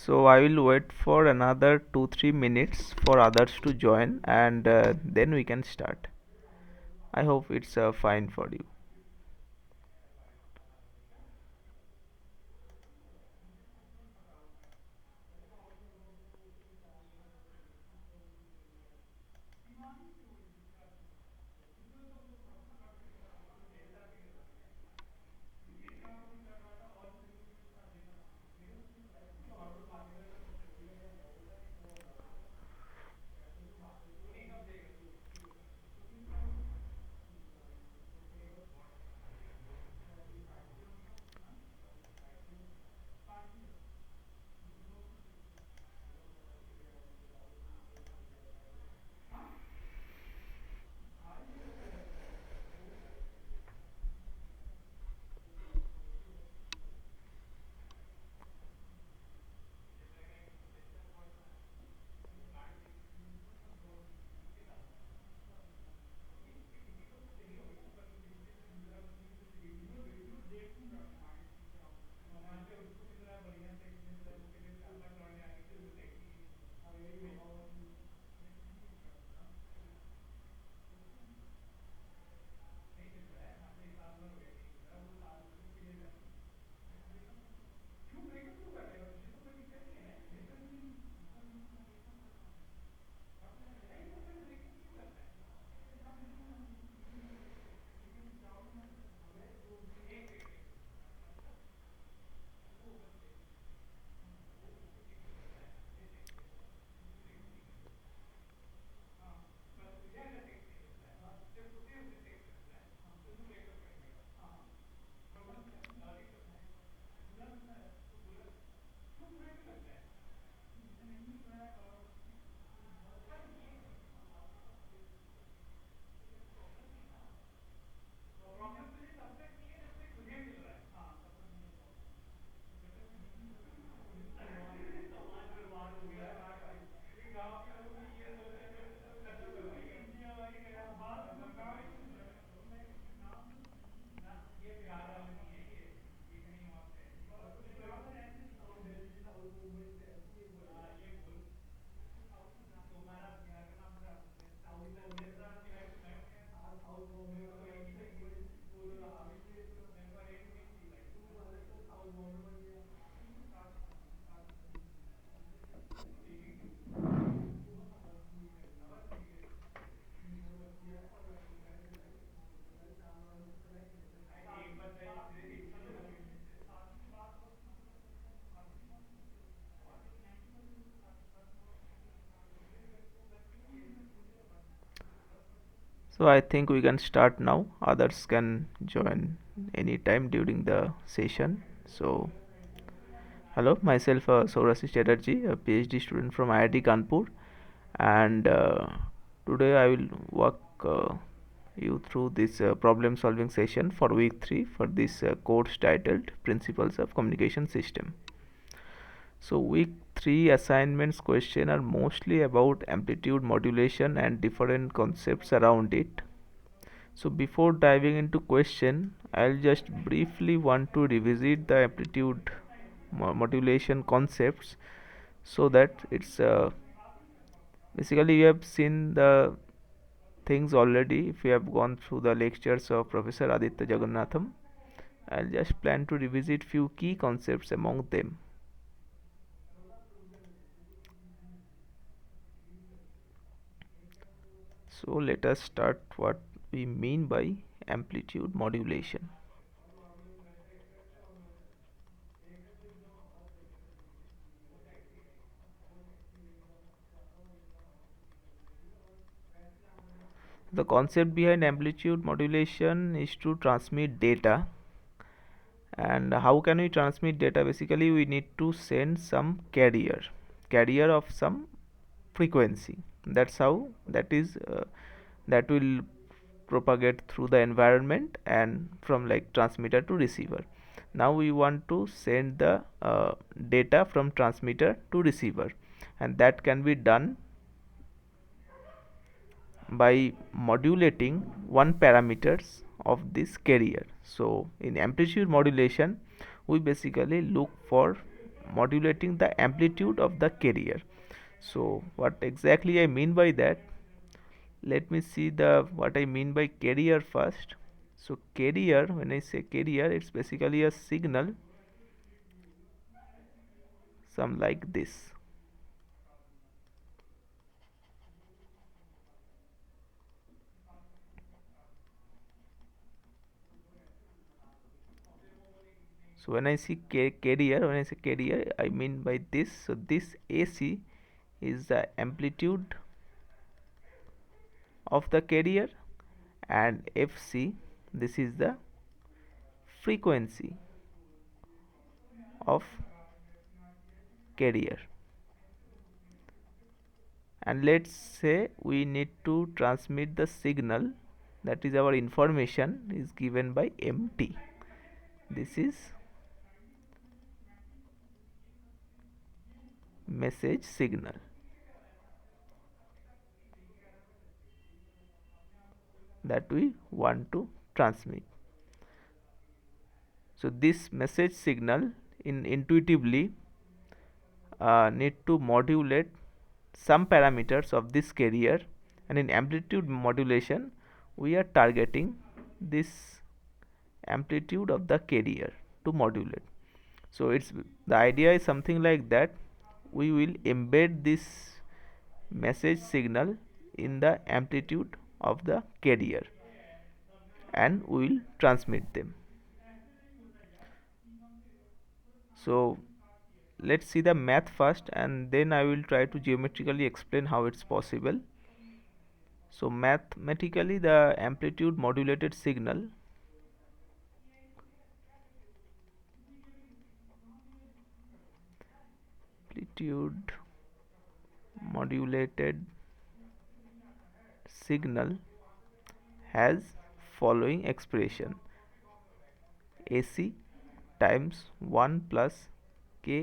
So I will wait for another 2-3 minutes for others to join, and then we can start. I hope it's fine for you. So I think we can start now. Others can join anytime during the session. So hello, myself Saurashis Chatterjee, a PhD student from IIT Kanpur, and today I will walk you through this problem solving session for week 3 for this course titled Principles of Communication System. So week 3 assignments question are mostly about amplitude modulation and different concepts around it. So before diving into question, I'll just briefly want to revisit the amplitude modulation concepts so that it's basically you have seen the things already if you have gone through the lectures of Professor Aditya Jagannatham. I'll just plan to revisit few key concepts among them. So let us start what we mean by amplitude modulation. The concept behind amplitude modulation is to transmit data. And how can we transmit data? Basically we need to send some carrier of some frequency. That's how that will propagate through the environment and from like transmitter to receiver. Now we want to send the data from transmitter to receiver, and that can be done by modulating one parameters of this carrier. So in amplitude modulation we basically look for modulating the amplitude of the carrier. So what exactly I mean by that, let me see the what I mean by carrier first. So carrier, when I say carrier, it's basically a signal some like this. So when I see carrier, when I say carrier, I mean by this. So this AC is the amplitude of the carrier, and FC, this is the frequency of carrier. And let's say we need to transmit the signal, that is our information is given by MT. This is message signal that we want to transmit. So this message signal intuitively need to modulate some parameters of this carrier, and in amplitude modulation we are targeting this amplitude of the carrier to modulate. So it's the idea is something like that. We will embed this message signal in the amplitude of the carrier and we will transmit them. So let's see the math first, and then I will try to geometrically explain how it's possible. So mathematically, the amplitude modulated signal amplitude modulated signal has following expression: AC times 1 plus Ka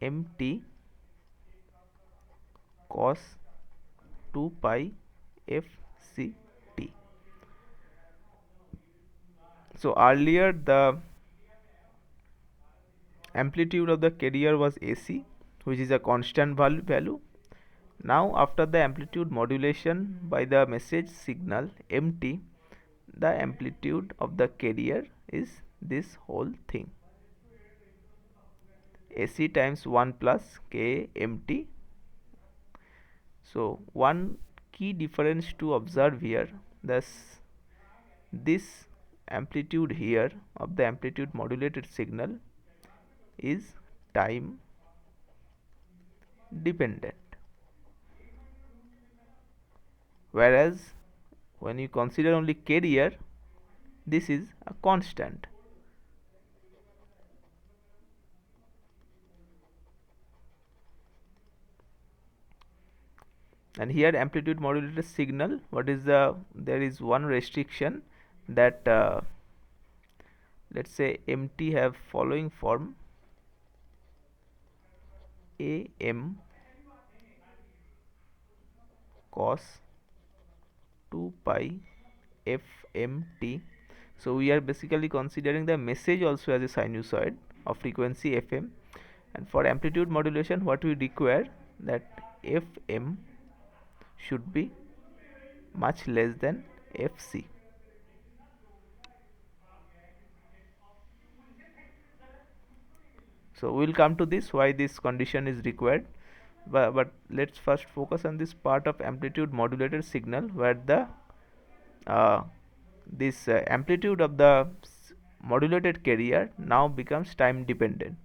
mt cos 2 pi fct. So earlier the amplitude of the carrier was AC, which is a constant value. Now after the amplitude modulation by the message signal MT, the amplitude of the carrier is this whole thing, AC times 1 plus K MT. So one key difference to observe here, thus this amplitude here of the amplitude modulated signal is time dependent, whereas when you consider only carrier, this is a constant. And here amplitude modulated signal, what is there is one restriction, that let's say MT have following form: AM cos 2 pi fmt. So we are basically considering the message also as a sinusoid of frequency FM, and for amplitude modulation what we require, that FM should be much less than FC. So we will come to this why this condition is required, but let's first focus on this part of amplitude modulated signal, where the uh, this amplitude of the modulated carrier now becomes time dependent.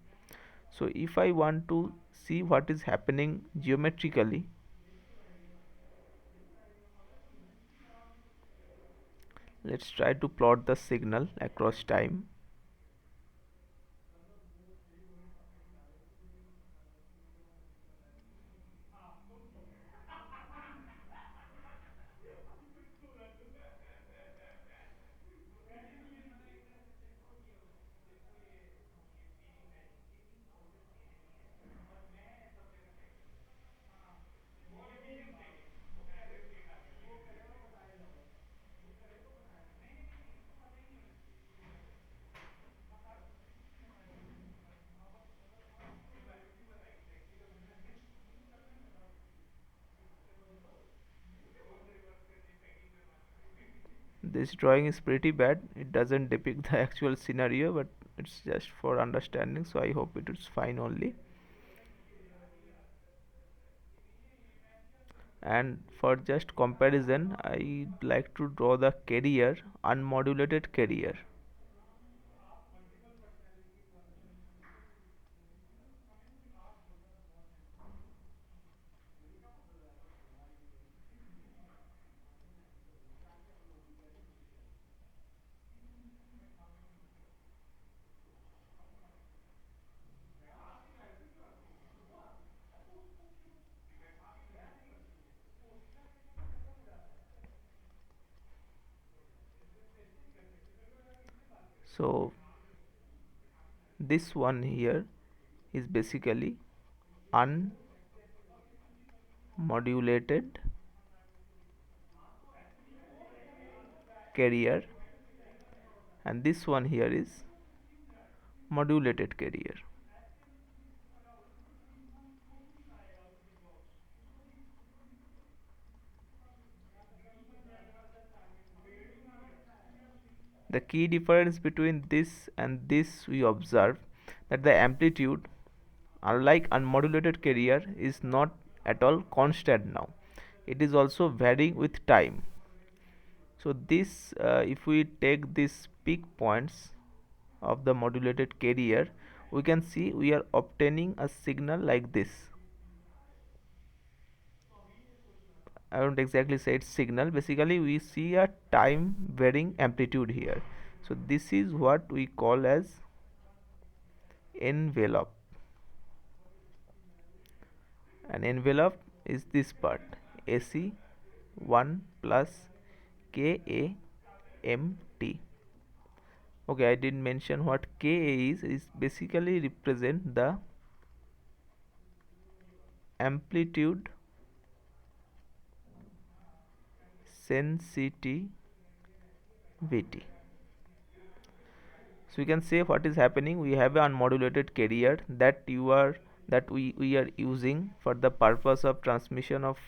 So if I want to see what is happening geometrically, let's try to plot the signal across time. this drawing is pretty bad. It doesn't depict the actual scenario, but it's just for understanding, so I hope it is fine only. And for just comparison, I'd like to draw the carrier, unmodulated carrier. So this one here is basically unmodulated carrier, and this one here is modulated carrier. The key difference between this and this, we observe that the amplitude, unlike unmodulated carrier, is not at all constant now. It is also varying with time. So this, if we take these peak points of the modulated carrier, we can see we are obtaining a signal like this. I don't exactly say it's signal. Basically, we see a time varying amplitude here. So this is what we call as envelope. An envelope is this part, AC 1 plus KAMT. Okay, I didn't mention what Ka is. Is basically represent the amplitude sensitivity. So you can say what is happening. We have an unmodulated carrier that we are using for the purpose of transmission of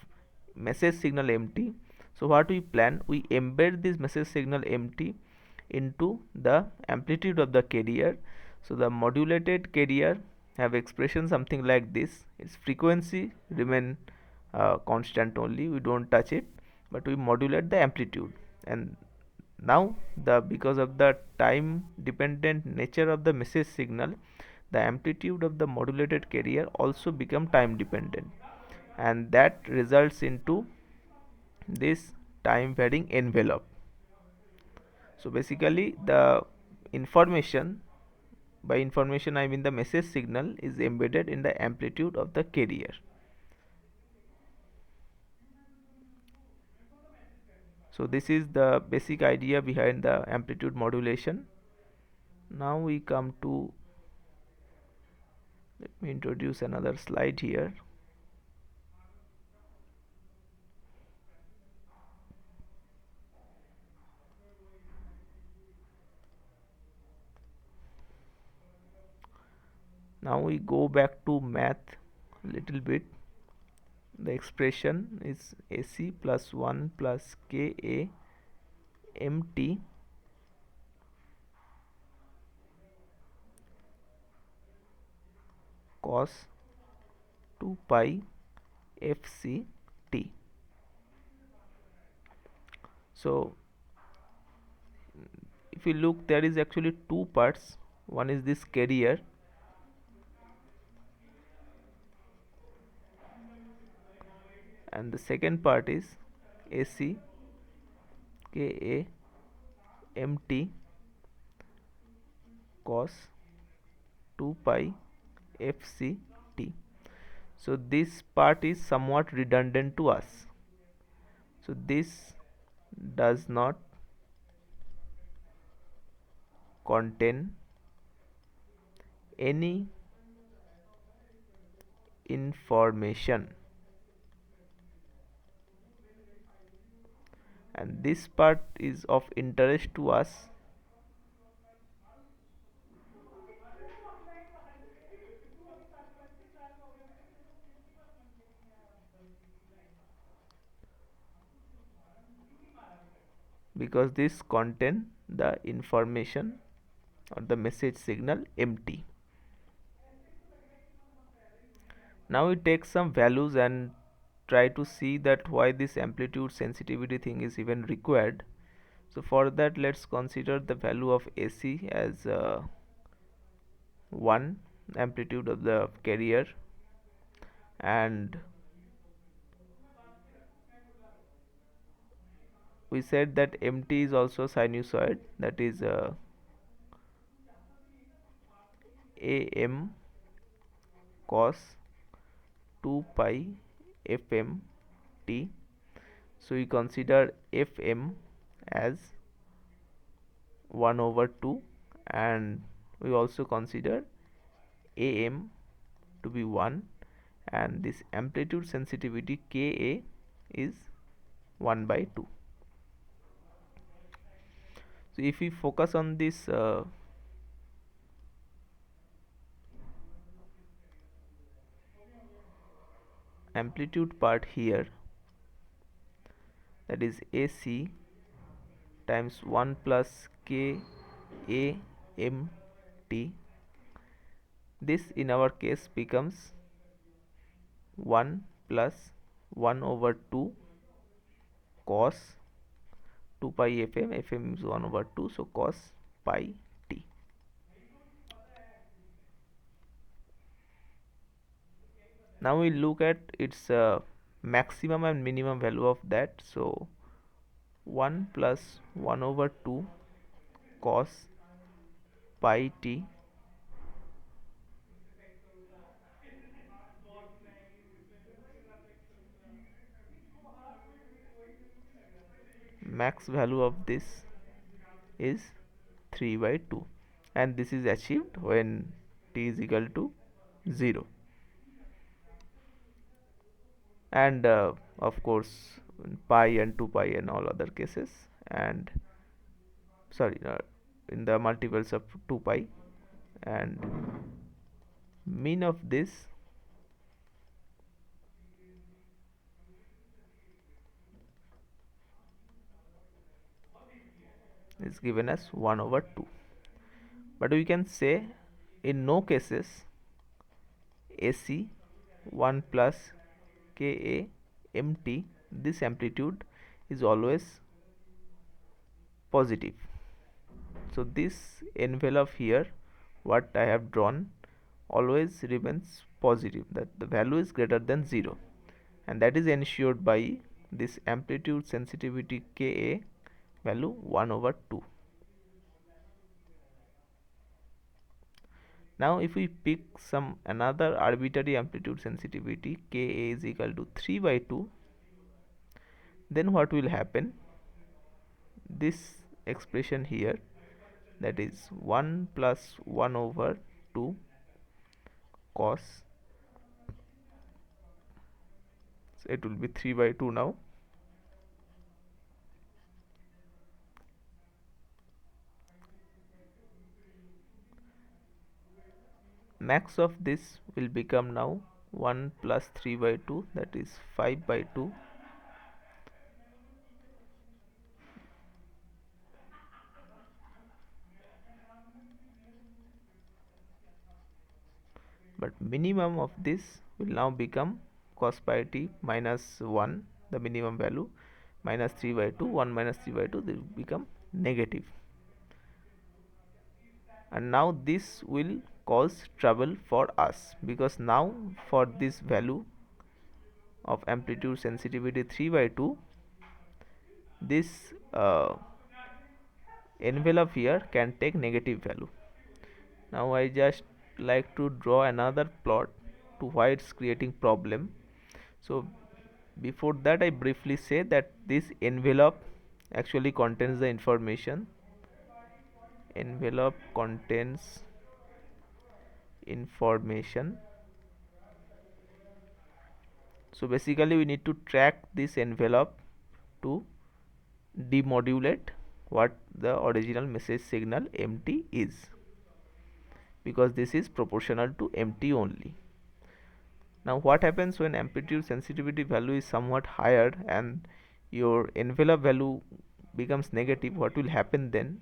message signal MT. So what we plan, we embed this message signal MT into the amplitude of the carrier. So the modulated carrier have expression something like this. Its frequency remain constant only. We don't touch it, but we modulate the amplitude. And now the because of the time dependent nature of the message signal, the amplitude of the modulated carrier also become time dependent, and that results into this time varying envelope. So basically the information, by information I mean the message signal, is embedded in the amplitude of the carrier. So this is the basic idea behind the amplitude modulation. Now we come to, let me introduce another slide here. Now we go back to math a little bit. The expression is AC plus 1 plus KA MT cos 2 pi FCT. So if you look, there is actually two parts. One is this carrier, and the second part is AC KA MT cos 2 pi FCT. So this part is somewhat redundant to us. So this does not contain any information, and this part is of interest to us because this contain the information or the message signal empty. Now we take some values and try to see that why this amplitude sensitivity thing is even required. So for that, let's consider the value of AC as 1 amplitude of the carrier, and we said that MT is also sinusoid, that is AM cos 2 pi FM T. So we consider FM as 1 over 2, and we also consider AM to be 1, and this amplitude sensitivity Ka is 1 by 2. So if we focus on this amplitude part here, that is AC times 1 plus K A M T, this in our case becomes 1 plus 1 over 2 cos 2 pi FM, FM is 1 over 2, so cos pi T. Now we look at its maximum and minimum value of that. So 1 plus 1 over 2 cos pi T max value of this is 3 by 2, and this is achieved when T is equal to 0. And of course pi and 2 pi and all other cases, and sorry in the multiples of 2 pi, and mean of this is given as 1 over 2. But we can say in no cases AC 1 plus Ka MT, this amplitude is always positive. So this envelope here, what I have drawn, always remains positive, that the value is greater than 0, and that is ensured by this amplitude sensitivity Ka value 1 over 2. Now if we pick some another arbitrary amplitude sensitivity Ka is equal to 3 by 2, then what will happen? This expression here, that is 1 plus 1 over 2 cos, so it will be 3 by 2 now, max of this will become now 1 plus 3 by 2, that is 5 by 2, but minimum of this will now become cos pi T minus 1, the minimum value, minus 3 by 2, 1 minus 3 by 2, they will become negative. And now this will cause trouble for us, because now for this value of amplitude sensitivity 3 by 2, this envelope here can take negative value. Now I just like to draw another plot to why it's creating problem. So before that, I briefly say that this envelope actually contains the information. Envelope contains information. So basically we need to track this envelope to demodulate what the original message signal MT is, because this is proportional to MT only. Now what happens when amplitude sensitivity value is somewhat higher and your envelope value becomes negative, what will happen then?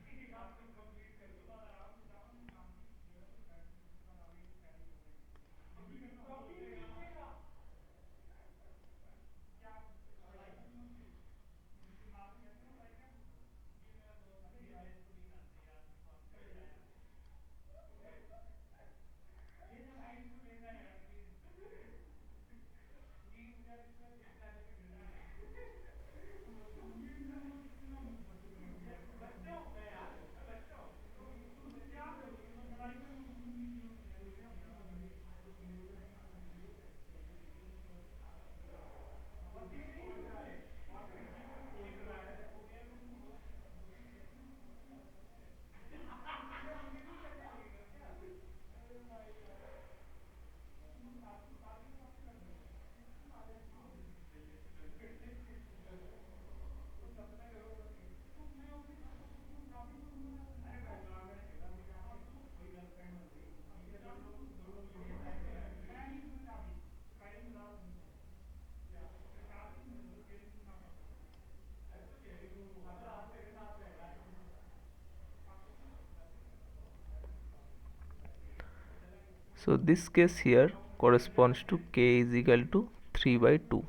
So this case here corresponds to k is equal to 3 by 2.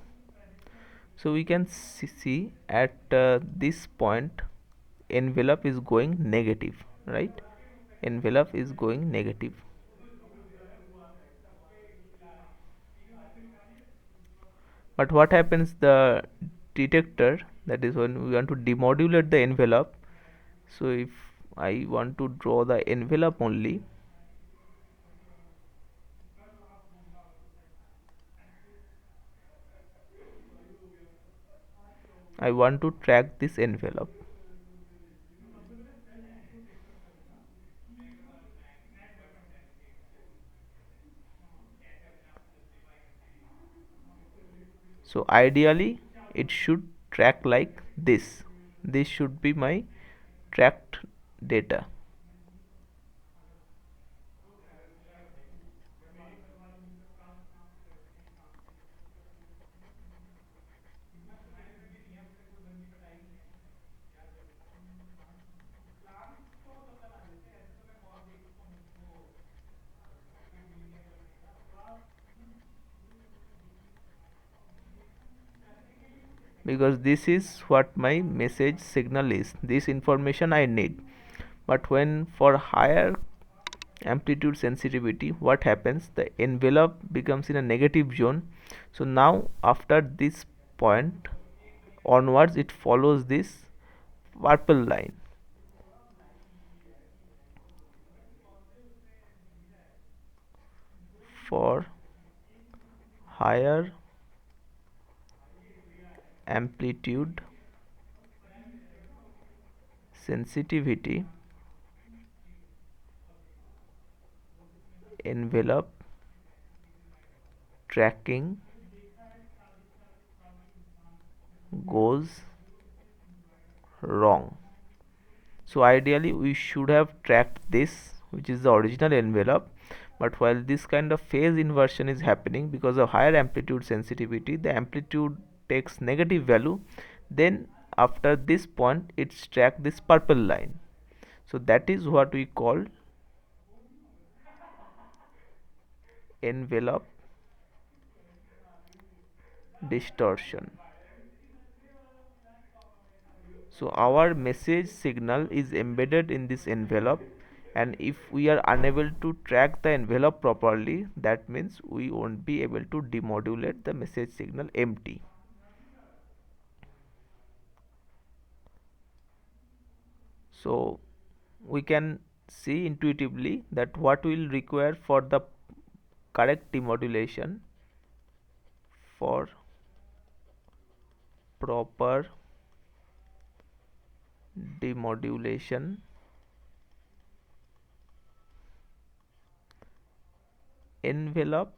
So we can see at this point envelope is going negative, right? Envelope is going negative. But what happens the detector, that is when we want to demodulate the envelope. So if I want to draw the envelope only, I want to track this envelope. So ideally it should track like this. This should be my tracked data. Because this is what my message signal is, this information I need. But when for higher amplitude sensitivity, what happens, the envelope becomes in a negative zone. So now after this point onwards it follows this purple line. For higher amplitude sensitivity, envelope tracking goes wrong. So ideally we should have tracked this, which is the original envelope. But while this kind of phase inversion is happening because of higher amplitude sensitivity, the amplitude takes negative value. Then after this point it's tracked this purple line. So that is what we call envelope distortion. So our message signal is embedded in this envelope, and if we are unable to track the envelope properly, that means we won't be able to demodulate the message signal empty. So we can see intuitively that what will require for the correct demodulation, for proper demodulation, envelope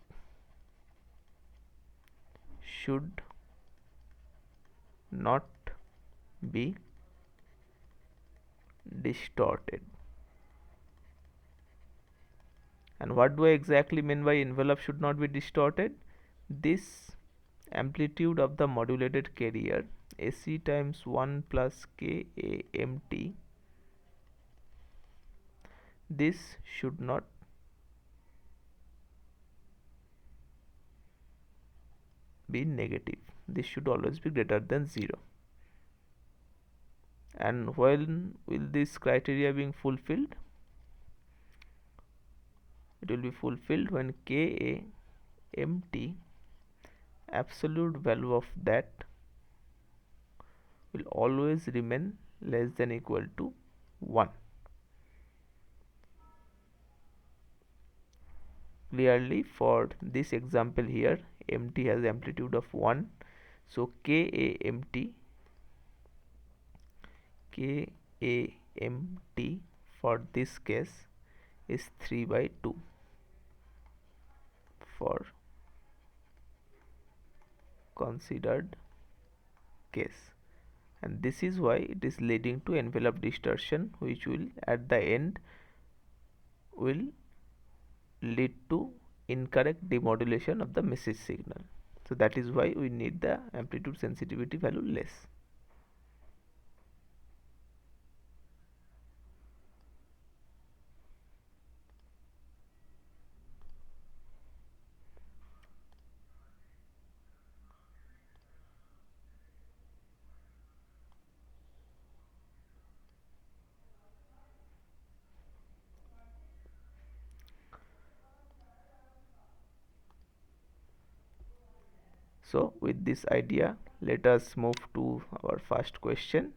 should not be distorted. And what do I exactly mean by envelope should not be distorted? This amplitude of the modulated carrier AC times 1 plus KAMT, this should not be negative. This should always be greater than 0. And when will this criteria being fulfilled? It will be fulfilled when KAMT, absolute value of that, will always remain less than equal to 1. Clearly, for this example here, MT has amplitude of 1, so KAMT for this case is 3/2 for considered case, and this is why it is leading to envelope distortion, which will at the end will lead to incorrect demodulation of the message signal. So that is why we need the amplitude sensitivity value less. So with this idea, let us move to our first question.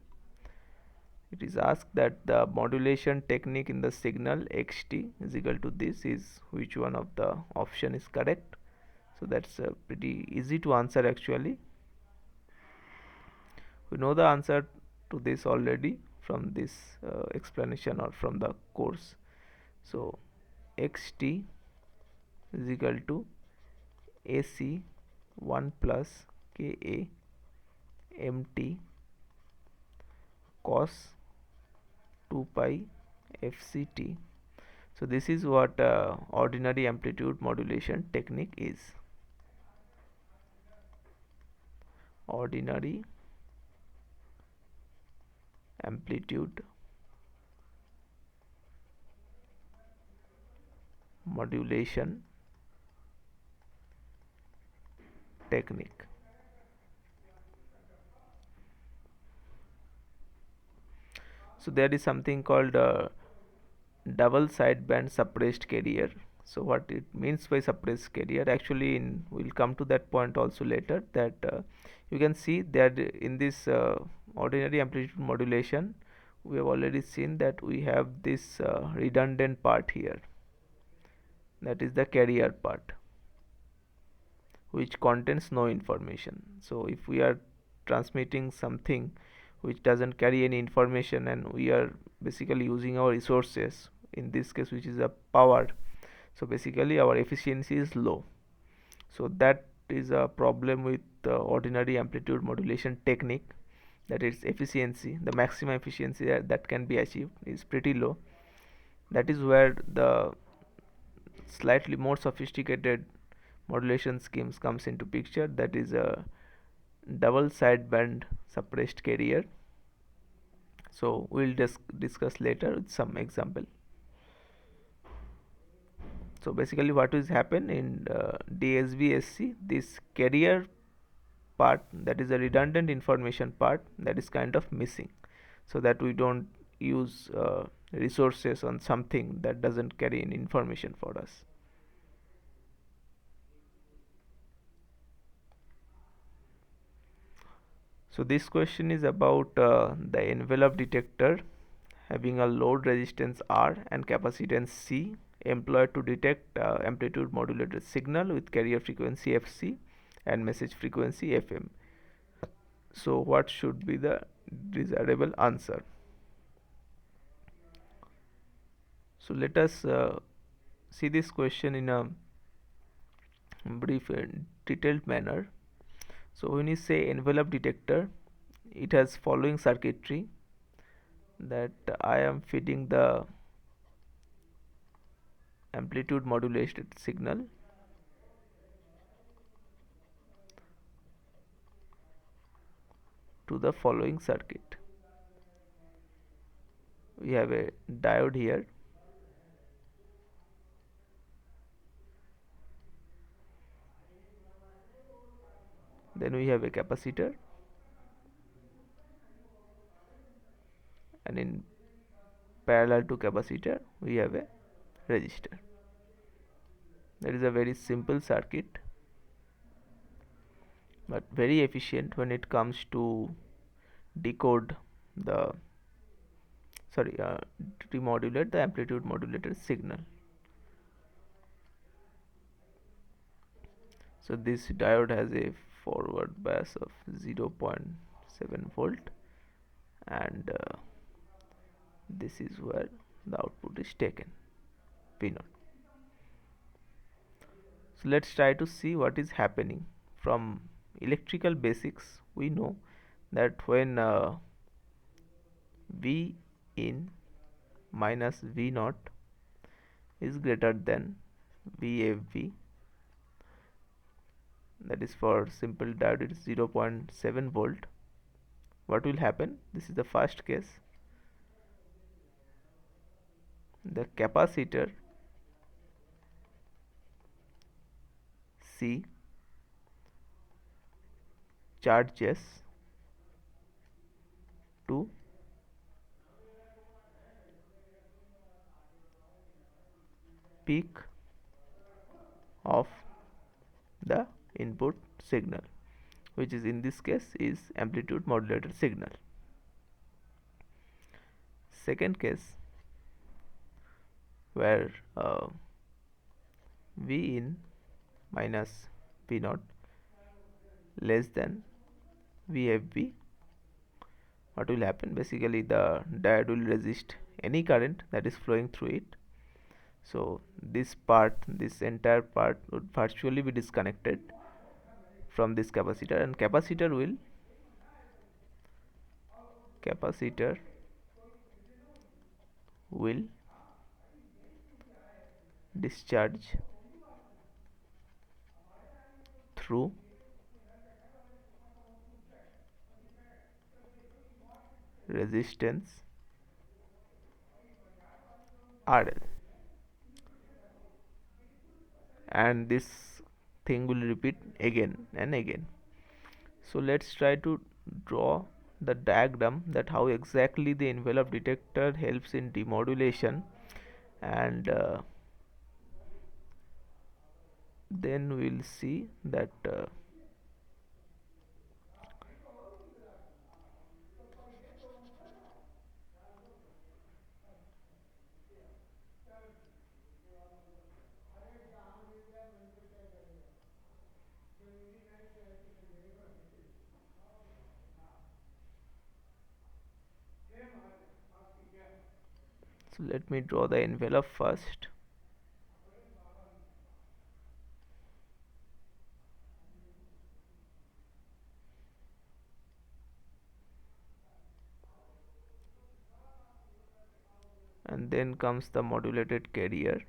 It is asked that the modulation technique in the signal xt is equal to this is which one of the option is correct. So that's pretty easy to answer actually. We know the answer to this already from this explanation or from the course. So xt is equal to AC 1 plus Ka mt cos 2 pi fct. So this is what ordinary amplitude modulation technique is. Ordinary amplitude modulation technique. So there is something called double sideband suppressed carrier. So what it means by suppressed carrier, actually we'll come to that point also later, that you can see that in this ordinary amplitude modulation we have already seen that we have this redundant part here, that is the carrier part, which contains no information. So if we are transmitting something which doesn't carry any information and we are basically using our resources, in this case which is a power, so basically our efficiency is low. So that is a problem with ordinary amplitude modulation technique, that its efficiency, the maximum efficiency that can be achieved is pretty low. That is where the slightly more sophisticated modulation schemes comes into picture, that is a double sideband suppressed carrier. So we'll discuss later with some example. So basically what is happen in DSB-SC, this carrier part, that is a redundant information part, that is kind of missing, so that we don't use resources on something that doesn't carry any information for us. So this question is about the envelope detector having a load resistance R and capacitance C employed to detect amplitude modulated signal with carrier frequency Fc and message frequency Fm. So what should be the desirable answer? So let us see this question in a brief detailed manner. So when you say envelope detector, it has following circuitry, that I am feeding the amplitude modulated signal to to the following circuit. We have a diode here, then we have a capacitor, and in parallel to capacitor we have a resistor. That is a very simple circuit, but very efficient when it comes to decode the demodulate the amplitude modulated signal. So this diode has a forward bias of 0.7 volt, and this is where the output is taken, P0. So let's try to see what is happening. From electrical basics we know that when V in minus V naught is greater than VAV, that is for simple diode it is 0.7 volt, what will happen? This is the first case. The capacitor C charges to peak of the input signal, which is in this case is amplitude modulated signal. Second case, where V in minus V naught less than VFB, what will happen? Basically the diode will resist any current that is flowing through it. So this entire part would virtually be disconnected from this capacitor, and capacitor will discharge through resistance RL, and this thing will repeat again and again. So let's try to draw the diagram that how exactly the envelope detector helps in demodulation, and then we'll see that so let me draw the envelope first. And then comes the modulated carrier.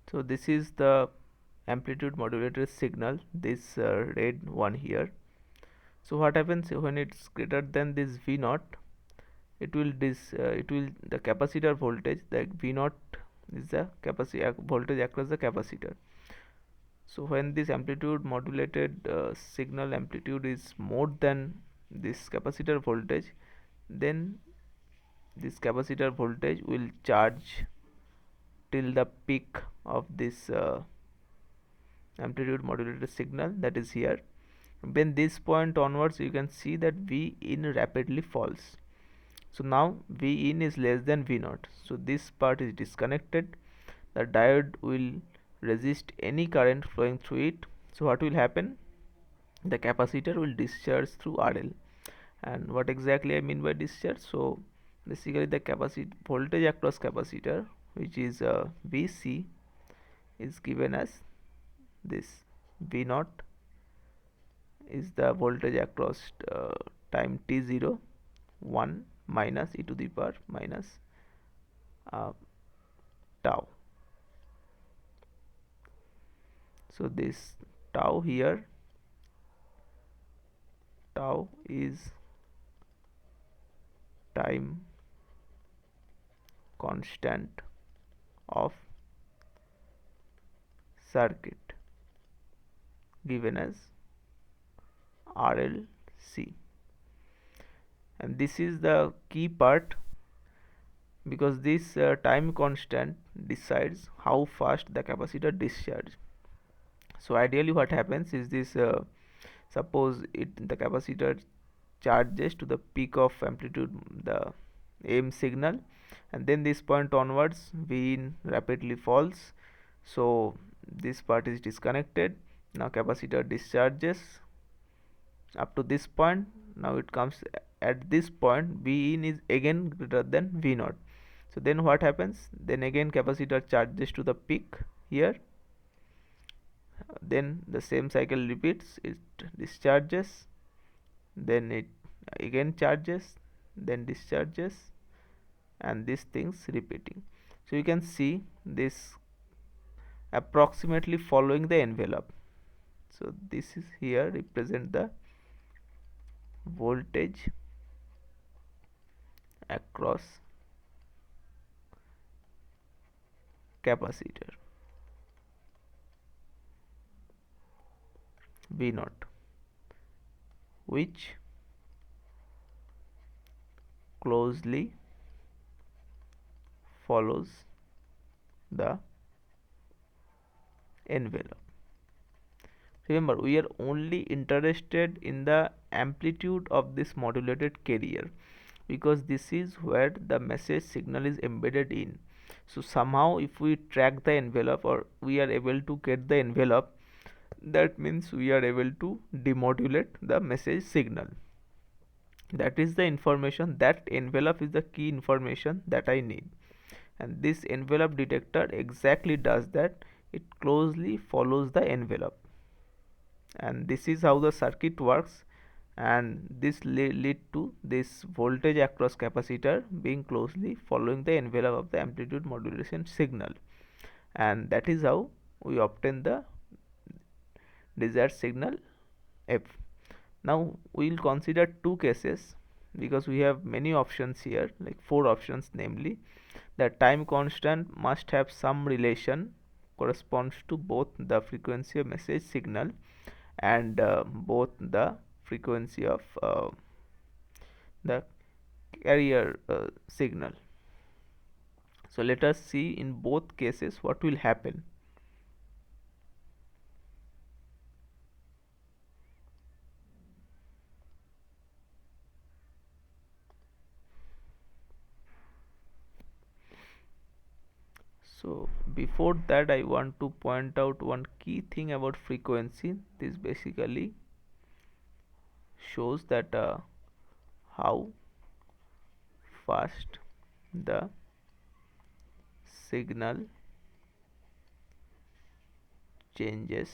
So this is the amplitude modulated signal, this red one here. So what happens when it's greater than this V naught? It will the capacitor voltage, the V naught is the capacity voltage across the capacitor. So when this amplitude modulated signal amplitude is more than this capacitor voltage, then this capacitor voltage will charge till the peak of this amplitude modulated signal, that is here. When this point onwards you can see that V in rapidly falls. So now V in is less than V naught. So this part is disconnected. The diode will resist any current flowing through it. So what will happen? The capacitor will discharge through RL. And what exactly I mean by discharge? So basically the capacity voltage across capacitor, which is VC, is given as this. V naught is the voltage across time t0, 1 minus e to the power minus uh, tau. So this tau here, tau is time constant of circuit given as RLC, and this is the key part, because this time constant decides how fast the capacitor discharge. So ideally what happens is this, suppose the capacitor charges to the peak of amplitude, the AM signal, and then this point onwards V in rapidly falls. So this part is disconnected. Now capacitor discharges up to this point. Now it comes at this point, V in is again greater than V naught. So then what happens? Then again capacitor charges to the peak here. Then the same cycle repeats. It discharges, then it again charges, then discharges, and these things repeating. So you can see this approximately following the envelope. So this is here represent the voltage across capacitor V naught, which closely follows the envelope. Remember, we are only interested in the amplitude of this modulated carrier, because this is where the message signal is embedded in. So somehow if we track the envelope, or we are able to get the envelope, that means we are able to demodulate the message signal. That is the information, that envelope is the key information that I need, and this envelope detector exactly does that. It closely follows the envelope, and this is how the circuit works, and this lead to this voltage across capacitor being closely following the envelope of the amplitude modulation signal, and that is how we obtain the desired signal F. Now we will consider two cases, because we have many options here, like 4 options, namely the time constant must have some relation corresponds to both the frequency of message signal and both the frequency of the carrier signal. So let us see in both cases what will happen. So before that, I want to point out one key thing about frequency. This basically shows that how fast the signal changes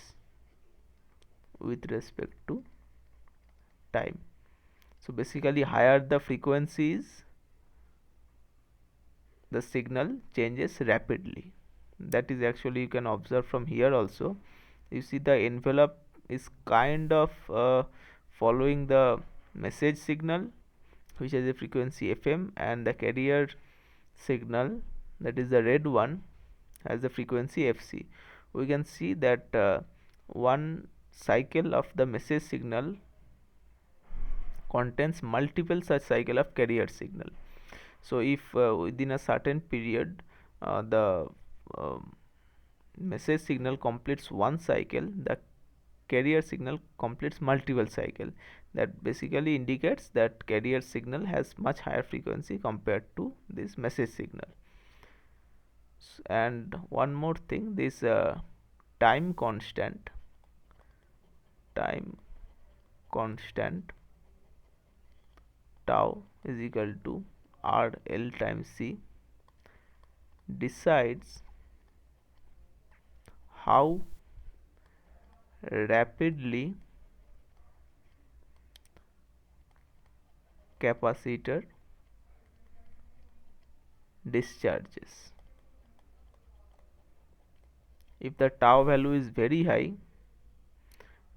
with respect to time. So basically, higher the frequency is, the signal changes rapidly. That is actually, you can observe from here also. You see the envelope is kind of following the message signal, which has a frequency FM, and the carrier signal, that is the red one, has the frequency FC. We can see that one cycle of the message signal contains multiple such cycle of carrier signal. So if within a certain period the message signal completes one cycle, the carrier signal completes multiple cycle. That basically indicates that carrier signal has much higher frequency compared to this message signal. And one more thing, this time constant time constant tau is equal to RL times C decides how rapidly capacitor discharges. If the tau value is very high,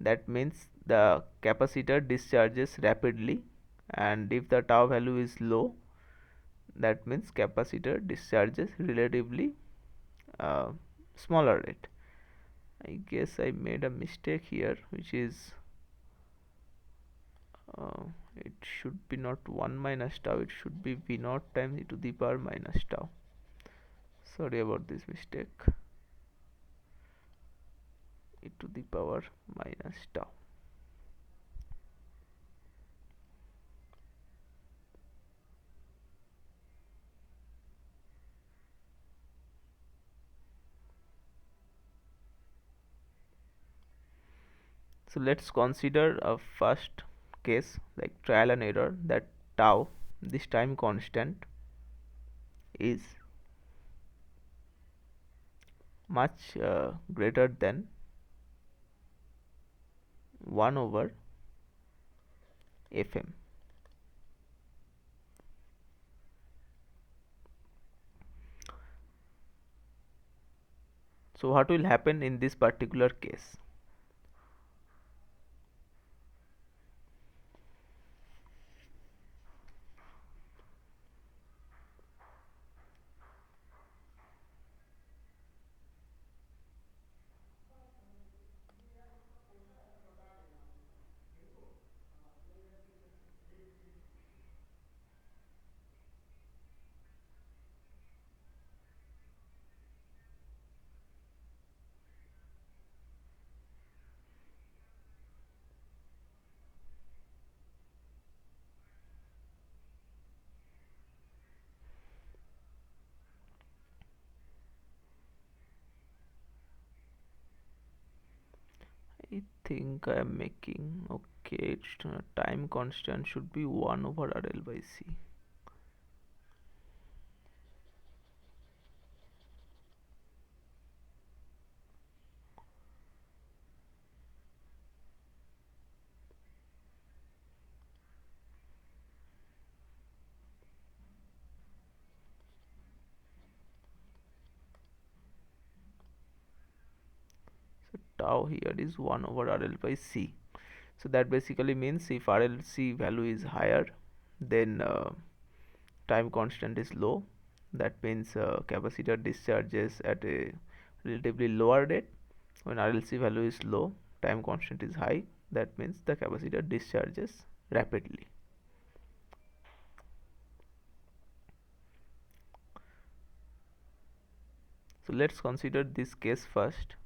that means the capacitor discharges rapidly, and if the tau value is low, that means capacitor discharges relatively uh, smaller rate. I guess I made a mistake here, which is it should be not 1 minus tau, it should be V naught times e to the power minus tau. Sorry about this mistake. E to the power minus tau. So let's consider a first case like trial and error, that tau, this time constant, is much greater than 1 over Fm. So what will happen in this particular case? I think I am making okay. Time constant should be 1 over RL by C. So tau here is 1 over RL by C. So that basically means if RLC value is higher, then time constant is low. That means capacitor discharges at a relatively lower rate. When RLC value is low, time constant is high. That means the capacitor discharges rapidly. So let's consider this case first.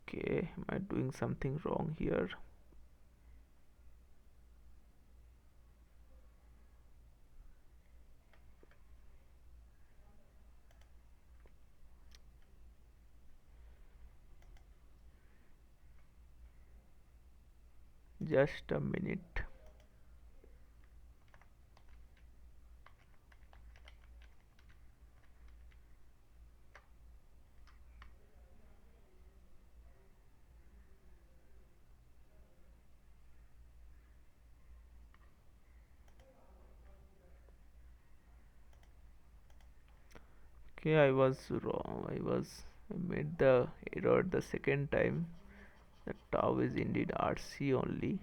Okay, am I doing something wrong here? Just a minute. Okay, I was wrong. I made the error the second time. The tau is indeed RC only.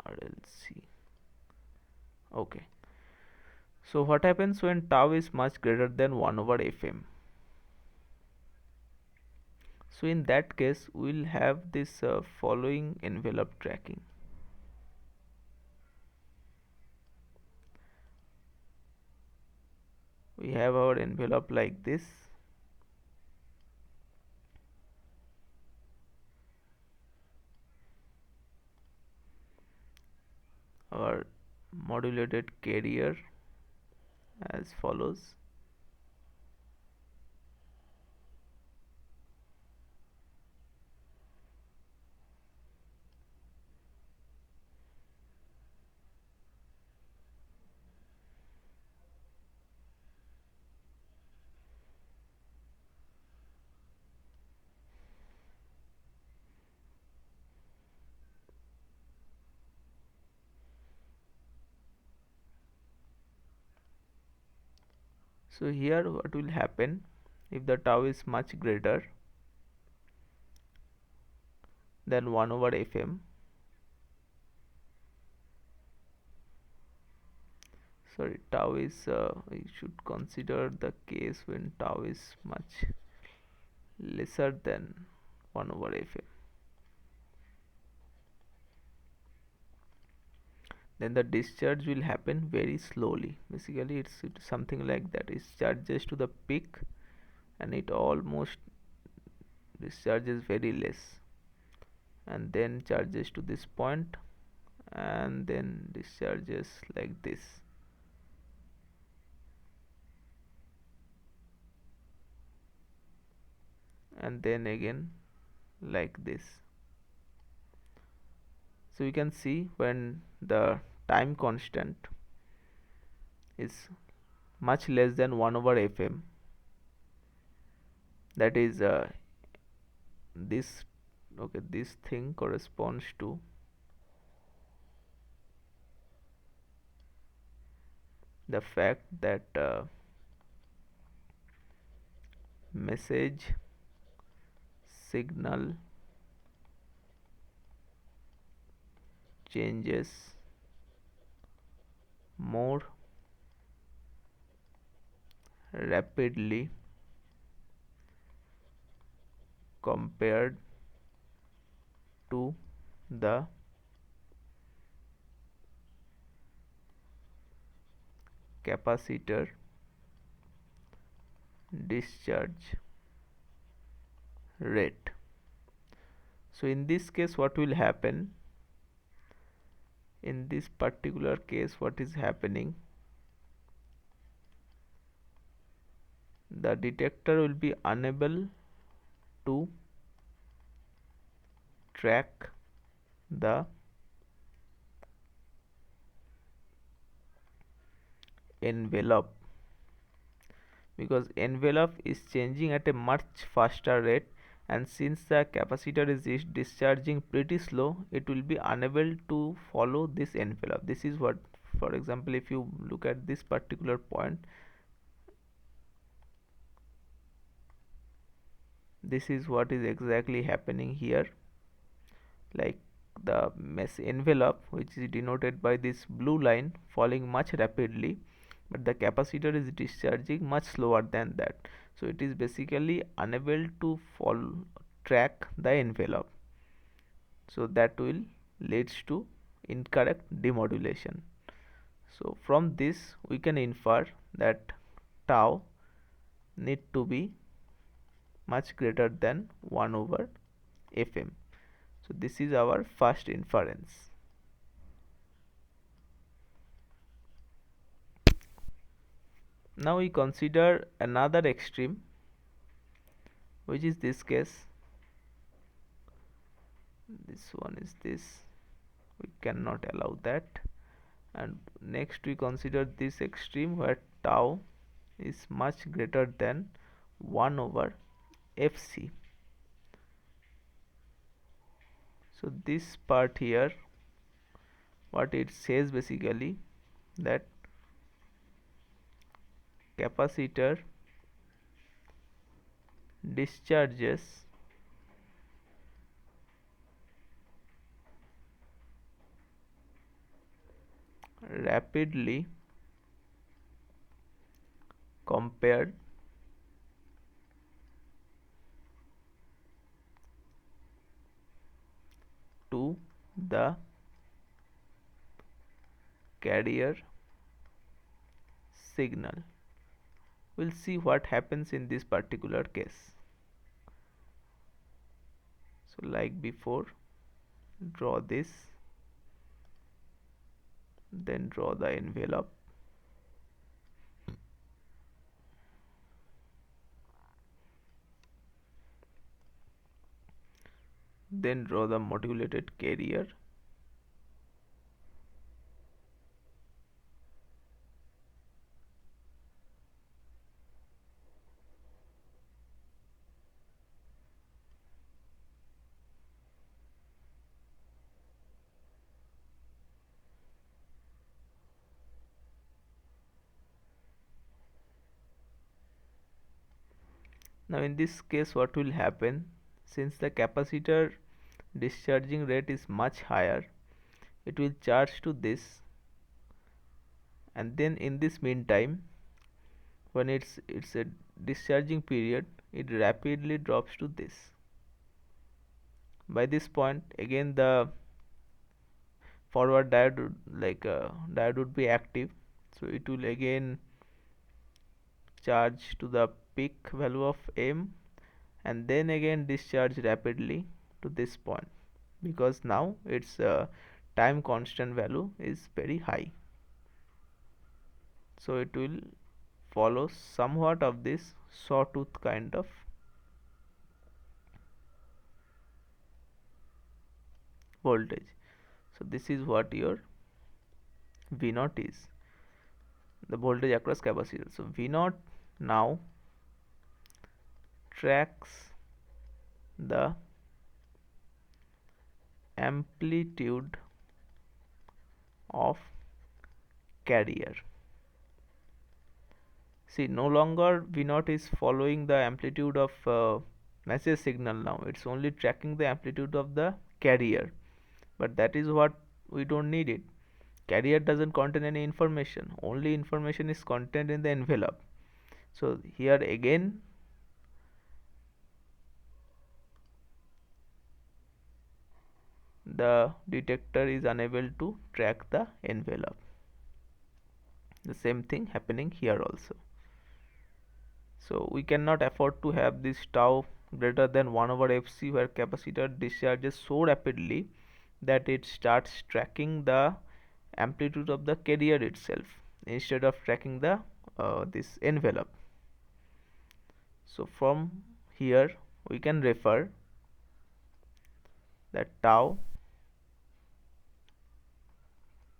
RLC. Okay. So what happens when tau is much greater than 1 over Fm? So in that case, we'll have this following envelope tracking. We have our envelope like this. Our modulated carrier as follows. So here what will happen if the tau is much greater than 1 over Fm? Sorry, tau is we should consider the case when tau is much lesser than 1 over Fm. Then the discharge will happen very slowly. Basically it's something like that. It charges to the peak and it almost discharges very less, and then charges to this point and then discharges like this, and then again like this. So you can see when the time constant is much less than 1 over Fm, that is this, okay, this thing corresponds to the fact that message signal changes more rapidly compared to the capacitor discharge rate. So in this case what will happen, in this particular case what is happening, the detector will be unable to track the envelope, because envelope is changing at a much faster rate, and since the capacitor is discharging pretty slow, it will be unable to follow this envelope. This is what, for example, if you look at this particular point, this is what is exactly happening here. Like the mesh envelope, which is denoted by this blue line, falling much rapidly, but the capacitor is discharging much slower than that, so it is basically unable to follow track the envelope, so that will leads to incorrect demodulation. So from this we can infer that tau need to be much greater than 1 over Fm. So this is our first inference. Now we consider another extreme, which is this case this one is this, we cannot allow that. And next we consider this extreme where tau is much greater than 1 over fc. So this part here, what it says basically, that capacitor discharges rapidly compared to the carrier signal. We'll see what happens in this particular case. So like before, draw this, then draw the envelope, then draw the modulated carrier, now in this case what will happen, since the capacitor discharging rate is much higher, it will charge to this, and then in this meantime, when it's a discharging period, it rapidly drops to this. By this point again the forward diode diode would be active, so it will again charge to the peak value of m, and then again discharge rapidly to this point, because now its time constant value is very high. So it will follow somewhat of this sawtooth kind of voltage. So this is what your V naught is, the voltage across capacitor. So V naught now tracks the amplitude of carrier. See, no longer V naught is following the amplitude of message signal, now it's only tracking the amplitude of the carrier, but that is what we don't need it. Carrier doesn't contain any information, only information is contained in the envelope. So here again the detector is unable to track the envelope. The same thing happening here also. So we cannot afford to have this tau greater than 1 over fc, where capacitor discharges so rapidly that it starts tracking the amplitude of the carrier itself instead of tracking the this envelope. So from here we can refer that tau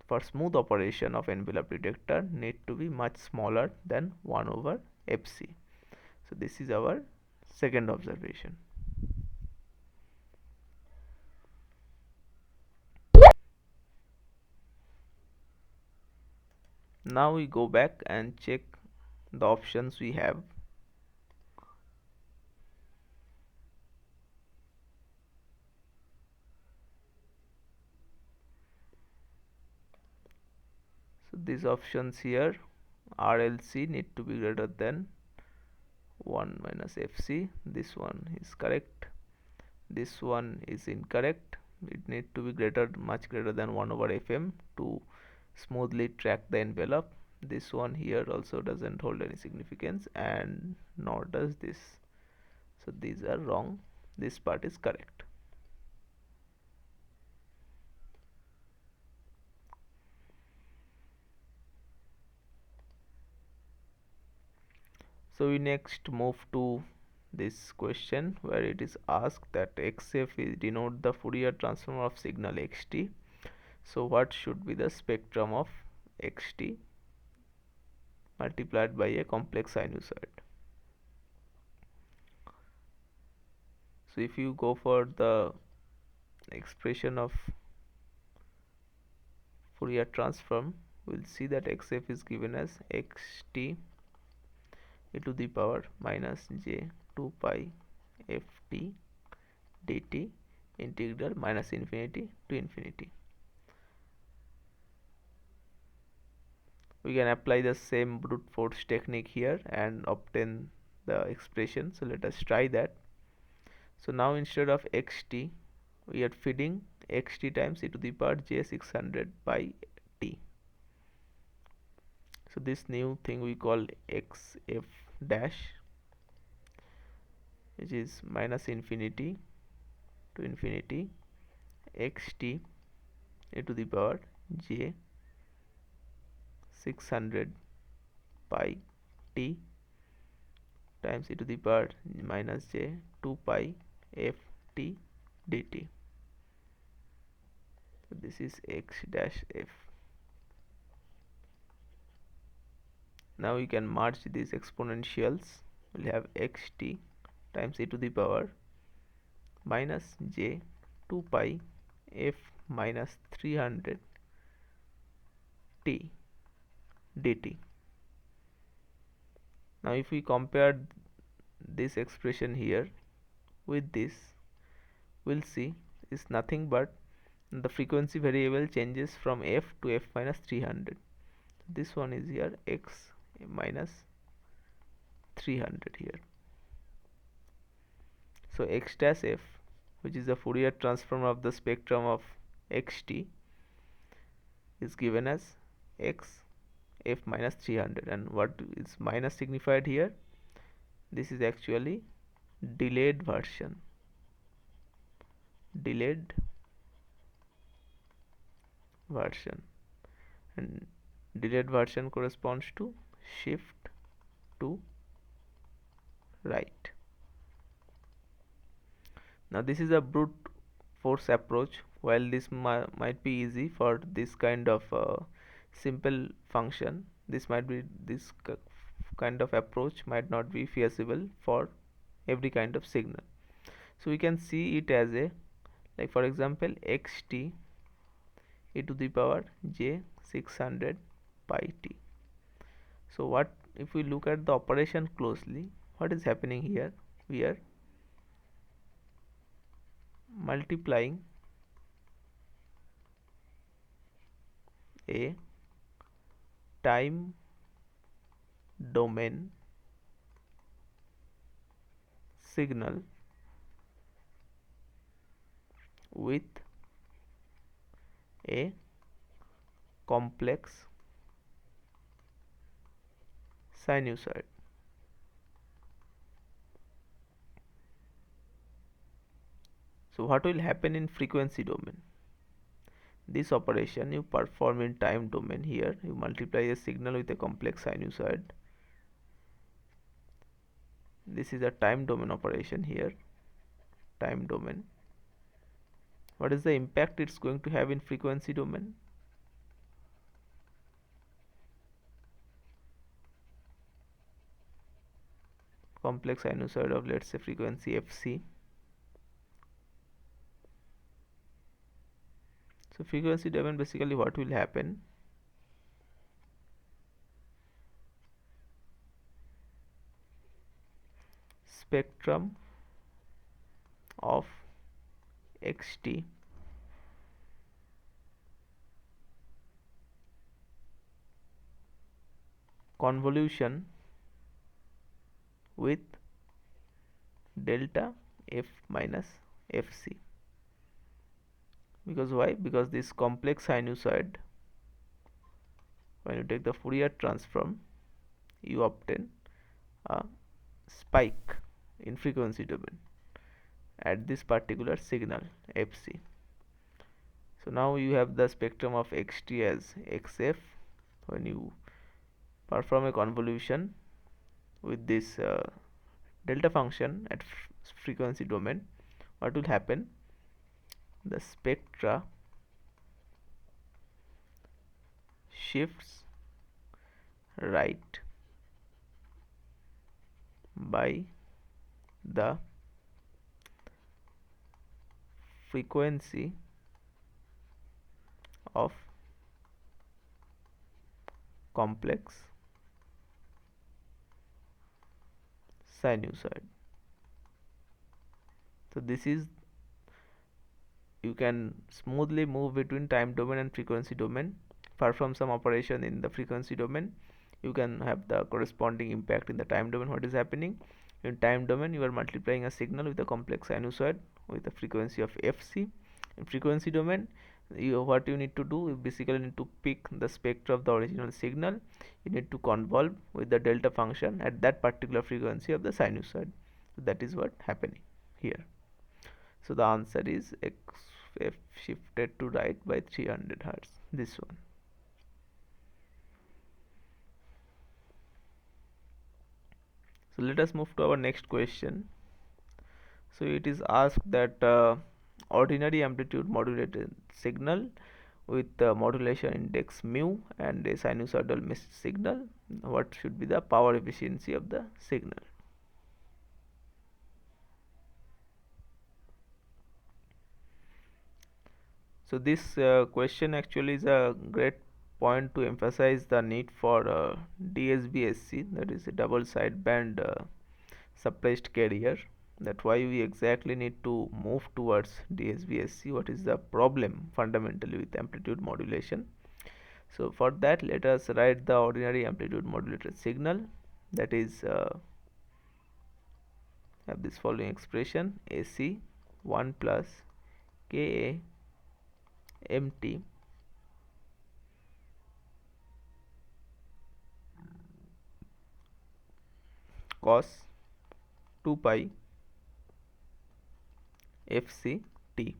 for smooth operation of envelope detector need to be much smaller than 1 over fc. So this is our second observation. Now we go back and check the options we have. So these options here, RLC need to be greater than 1 minus fc. This one is correct, this one is incorrect. It need to be much greater than 1 over fm to smoothly track the envelope. This one here also doesn't hold any significance, and nor does this. So these are wrong, this part is correct. So we next move to this question where it is asked that xf is denote the Fourier transform of signal xt. So what should be the spectrum of xt multiplied by a complex sinusoid? So if you go for the expression of Fourier transform, we'll see that xf is given as xt e to the power minus j 2 pi ft dt integral minus infinity to infinity. We can apply the same brute force technique here and obtain the expression. So let us try that. So now instead of xt, we are feeding xt times e to the power j 600 by t. So this new thing we call xf dash, which is minus infinity to infinity xt e to the power j 600 pi t times e to the power minus j 2 pi f t dt. So this is x dash f. Now we can merge these exponentials. We'll have xt times e to the power minus j 2 pi f minus 300 t dt. Now if we compare this expression here with this, we'll see is nothing but the frequency variable changes from f to f minus 300. This one is here x minus 300 here. So x dash f, which is the Fourier transform of the spectrum of xt, is given as x f minus 300, and what is minus signified here? This is actually delayed version. Delayed version, and delayed version corresponds to shift to right. Now this is a brute force approach. While this might be easy for this kind of simple function, this kind of approach might not be feasible for every kind of signal. So we can see it as a, like for example, xt e to the power j 600 pi t. So what if we look at the operation closely, what is happening here? We are multiplying a time domain signal with a complex sinusoid. So what will happen in frequency domain? This operation you perform in time domain. Here you multiply a signal with a complex sinusoid. This is a time domain operation here. Time domain. What is the impact it's going to have in frequency domain? Complex sinusoid of, let's say, frequency fc. So frequency domain, basically what will happen? Spectrum of xt convolution with delta f minus fc. Because why? Because this complex sinusoid, when you take the Fourier transform, you obtain a spike in frequency domain at this particular signal fc. So now you have the spectrum of xt as xf when you perform a convolution with this delta function at frequency domain, what will happen? The spectra shifts right by the frequency of complex sinusoid. So this is, you can smoothly move between time domain and frequency domain. Perform some operation in the frequency domain, you can have the corresponding impact in the time domain. What is happening in time domain? You are multiplying a signal with a complex sinusoid with a frequency of fc. In frequency domain, what you need to do, you basically need to pick the spectra of the original signal. You need to convolve with the delta function at that particular frequency of the sinusoid. So that is what happening here. So the answer is x f shifted to right by 300 hertz, this one. So let us move to our next question. So it is asked that ordinary amplitude modulated signal with modulation index mu and a sinusoidal mesh signal, what should be the power efficiency of the signal? So this question actually is a great point to emphasize the need for DSB-SC, that is a double sideband suppressed carrier. That why we exactly need to move towards DSB-SC. What is the problem fundamentally with amplitude modulation? So for that, let us write the ordinary amplitude modulated signal, that is have this following expression: AC 1 plus Ka mt cos 2 pi fct.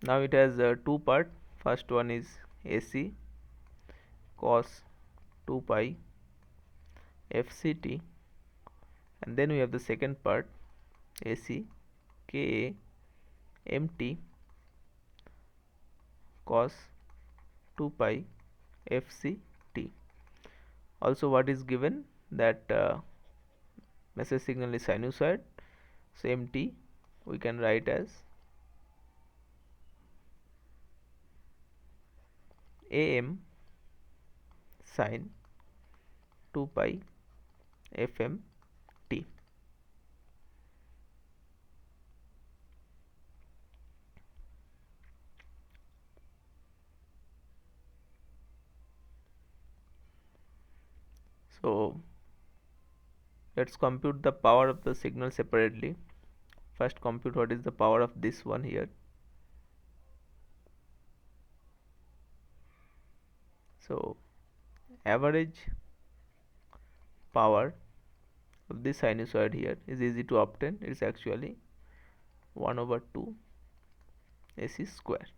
Now it has two part. First one is AC cos 2 pi fct, and then we have the second part AC Ka mt cos 2 pi fct. Also, what is given, that message signal is sinusoid, so mt we can write as am sin 2 pi fmt. So let's compute the power of the signal separately. First compute what is the power of this one here. So average power of this sinusoid here is easy to obtain. It is actually 1 over 2 AC square.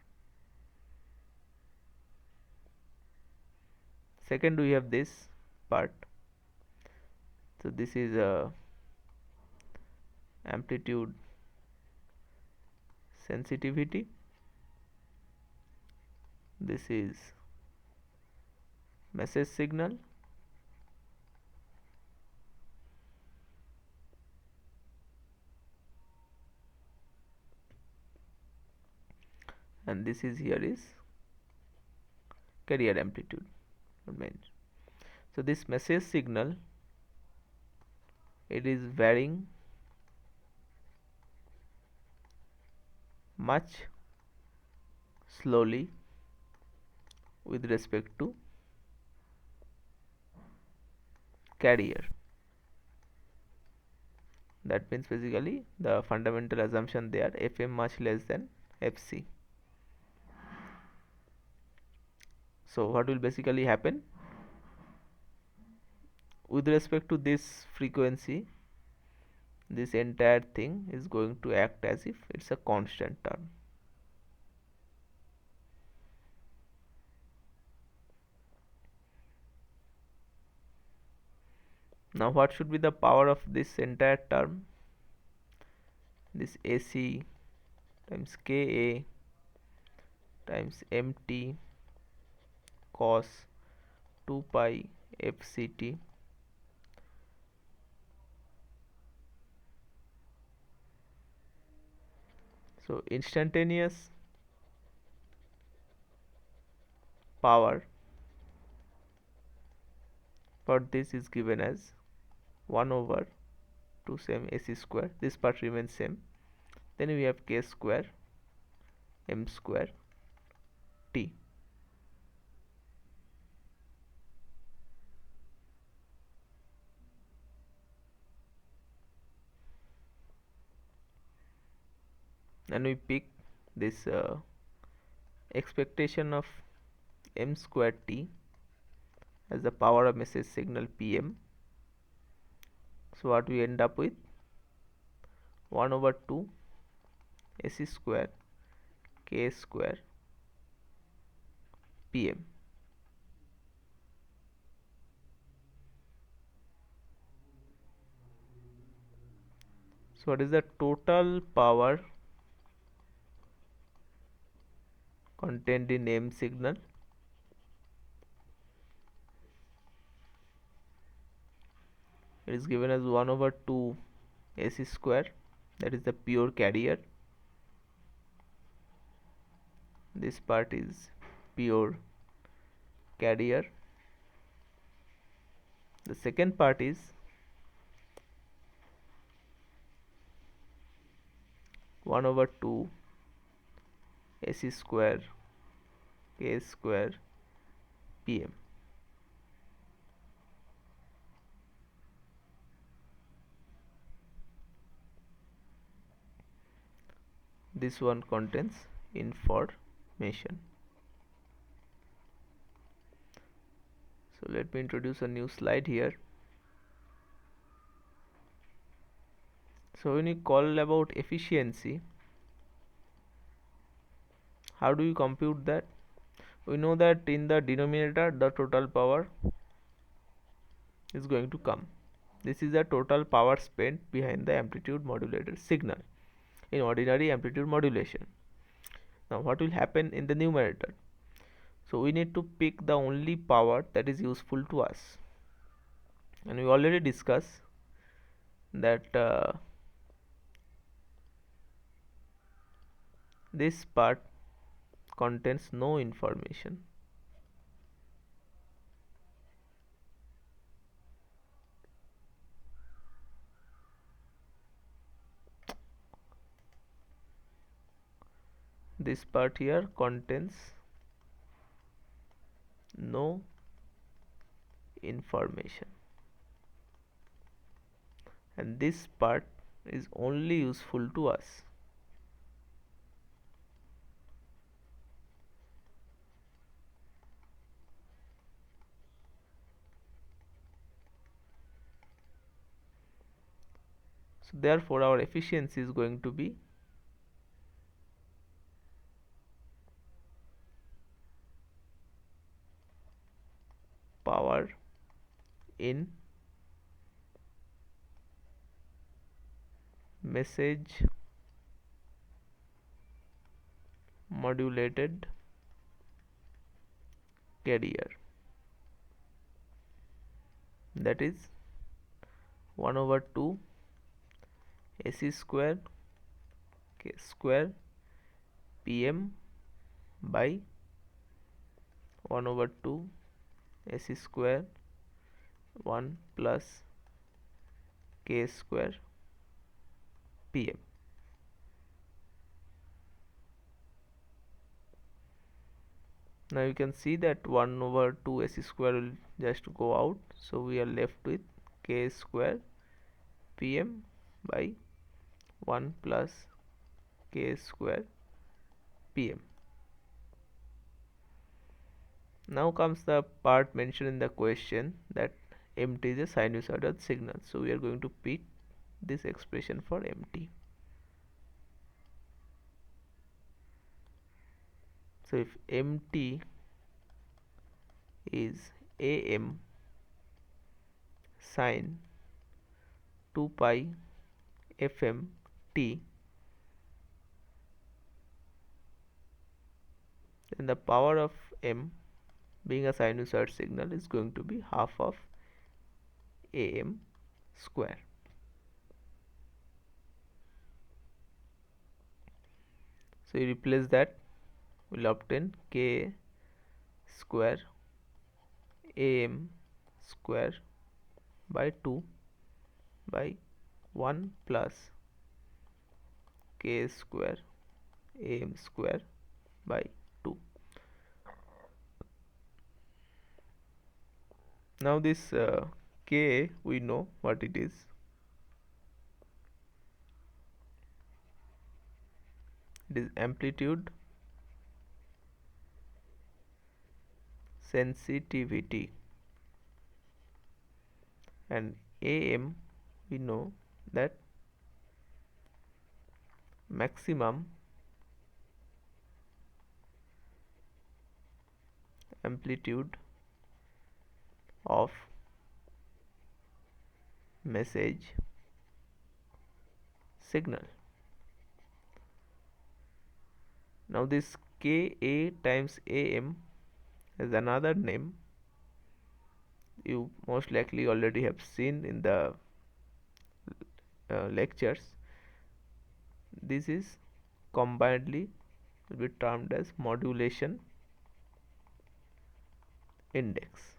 Second, we have this part. So this is amplitude sensitivity. This is message signal. And this is here is carrier amplitude. So this message signal, it is varying much slowly with respect to carrier. That means basically the fundamental assumption there, Fm much less than Fc. So what will basically happen? With respect to this frequency, this entire thing is going to act as if it's a constant term. Now what should be the power of this entire term? This AC times Ka times mt cos 2 pi fct. So instantaneous power for this is given as 1 over 2 same AC square. This part remains same. Then we have k square m square t. And we pick this expectation of m square t as the power of message signal pm. So what we end up with 1 over 2 AC square k square pm. So what is the total power contained in m signal? It is given as 1 over 2 AC square, that is the pure carrier. This part is pure carrier. The second part is 1 over 2 AC square k square pm. This one contains information. So let me introduce a new slide here. So when you call about efficiency, how do you compute that? We know that in the denominator the total power is going to come. This is the total power spent behind the amplitude modulated signal in ordinary amplitude modulation. Now what will happen in the numerator? So we need to pick the only power that is useful to us, and we already discussed that this part contains no information. This part here contains no information, and this part is only useful to us. So therefore our efficiency is going to be power in message modulated carrier, that is 1 over 2 AC square k square pm by 1 over 2 AC square 1 plus k square pm. Now you can see that 1 over 2 AC square will just go out, so we are left with k square pm by 1 plus k square pm. Now comes the part mentioned in the question that mt is a sinusoidal signal, so we are going to pick this expression for mt. So if mt is am sine 2 pi fm t, then the power of m, being a sinusoid signal, is going to be half of am square. So you replace that, we'll obtain k square am square by 2 by 1 plus k square am square by 2. Now this k, we know what it is. It is amplitude sensitivity, and am, we know that maximum amplitude of message signal. Now this Ka times am is another name you most likely already have seen in the lectures. This is combinedly will be termed as modulation index,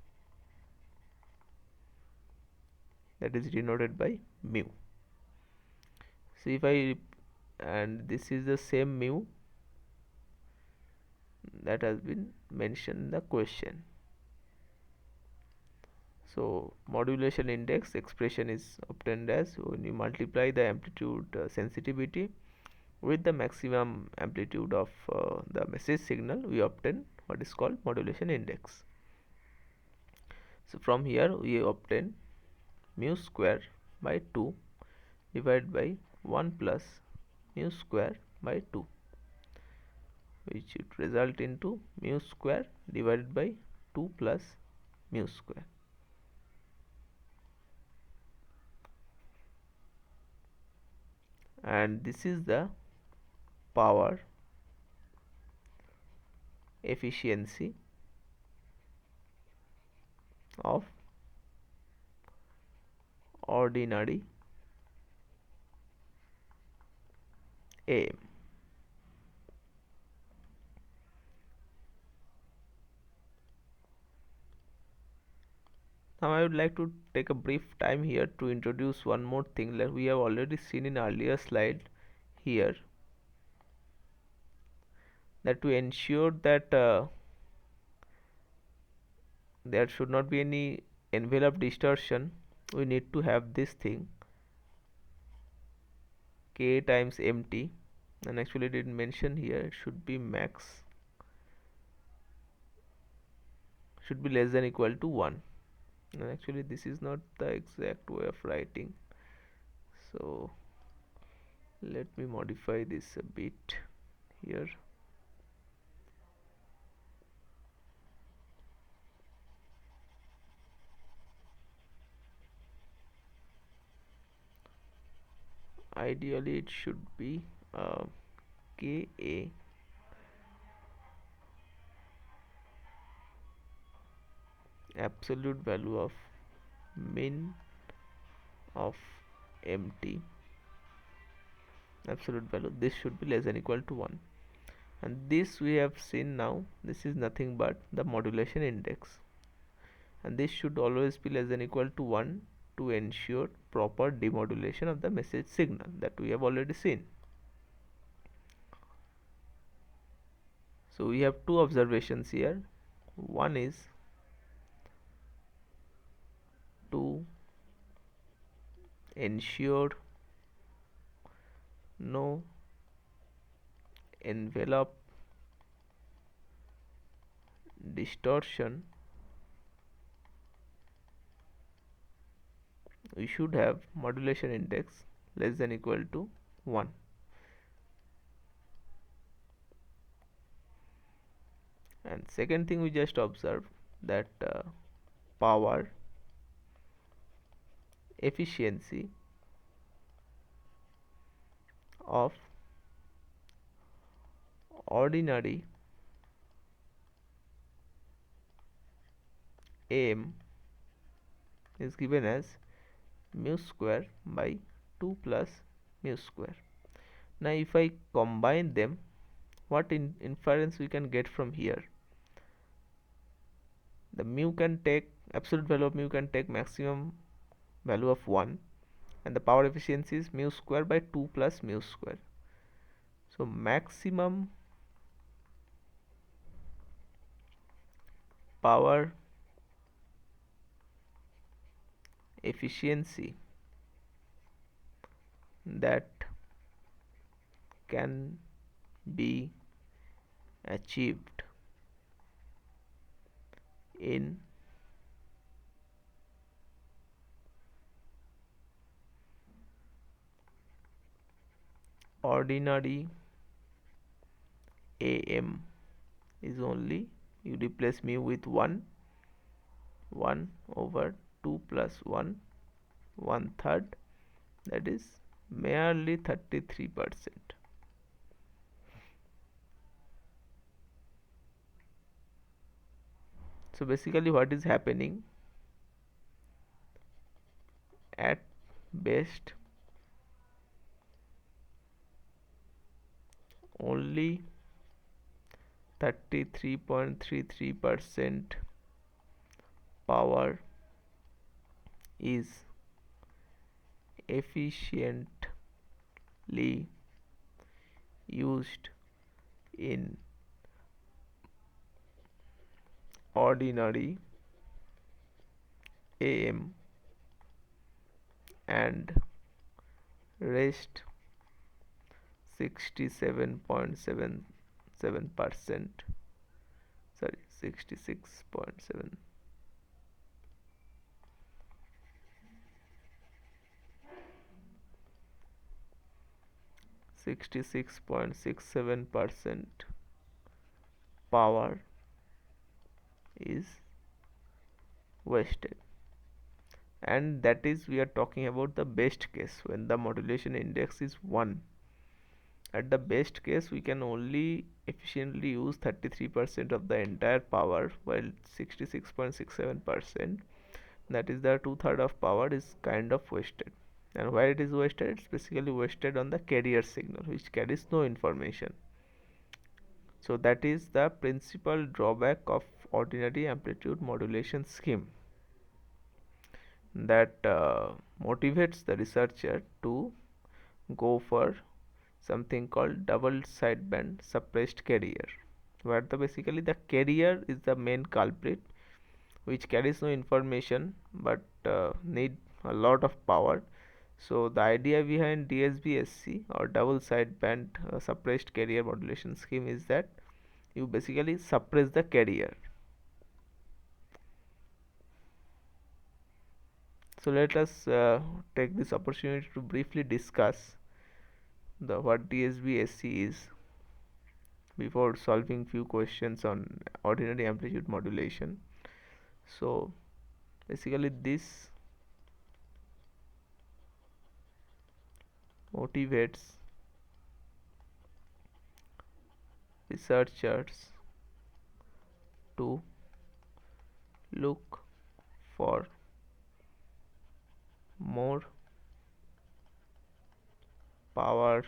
that is denoted by mu. So if I, and this is the same mu that has been mentioned in the question. So modulation index expression is obtained as when you multiply the amplitude sensitivity with the maximum amplitude of the message signal, we obtain what is called modulation index. So from here we obtain mu square by 2 divided by 1 plus mu square by 2, which would result into mu square divided by 2 plus mu square. And this is the power efficiency of ordinary AM. Now I would like to take a brief time here to introduce one more thing that we have already seen in earlier slide here, that to ensure that there should not be any envelope distortion, we need to have this thing k times mt, and actually didn't mention here, it should be max, should be less than equal to 1, and actually this is not the exact way of writing, so let me modify this a bit here. Ideally it should be Ka absolute value of min of mt, absolute value, this should be less than equal to 1, and this we have seen now, this is nothing but the modulation index, and this should always be less than equal to 1 to ensure proper demodulation of the message signal that we have already seen. So we have two observations here. One is to ensure no envelope distortion, we should have modulation index less than equal to 1. And second thing we just observed that power efficiency of ordinary AM is given as mu square by 2 plus mu square. Now if I combine them, what inference we can get from here? The mu can take, absolute value of mu can take maximum value of 1, and the power efficiency is mu square by 2 plus mu square. So maximum power efficiency that can be achieved in ordinary AM is only, you replace mu with 1 over 2 plus 1 1/3, that is merely 33%. So basically what is happening, at best only 33.33% power is efficiently used in ordinary AM, and rest 67.77%, sorry, 66.7, 66.67% power is wasted. And that is, we are talking about the best case, when the modulation index is 1. At the best case we can only efficiently use 33% of the entire power, while 66.67%, that is the 2/3 of power, is kind of wasted. And why it is wasted? It's basically wasted on the carrier signal, which carries no information. So that is the principal drawback of ordinary amplitude modulation scheme, that motivates the researcher to go for something called double sideband suppressed carrier, where basically the carrier is the main culprit, which carries no information but need a lot of power. So the idea behind DSB-SC, or double sideband suppressed carrier modulation scheme, is that you basically suppress the carrier. So let us take this opportunity to briefly discuss what DSB-SC is before solving few questions on ordinary amplitude modulation. So basically this motivates researchers to look for more power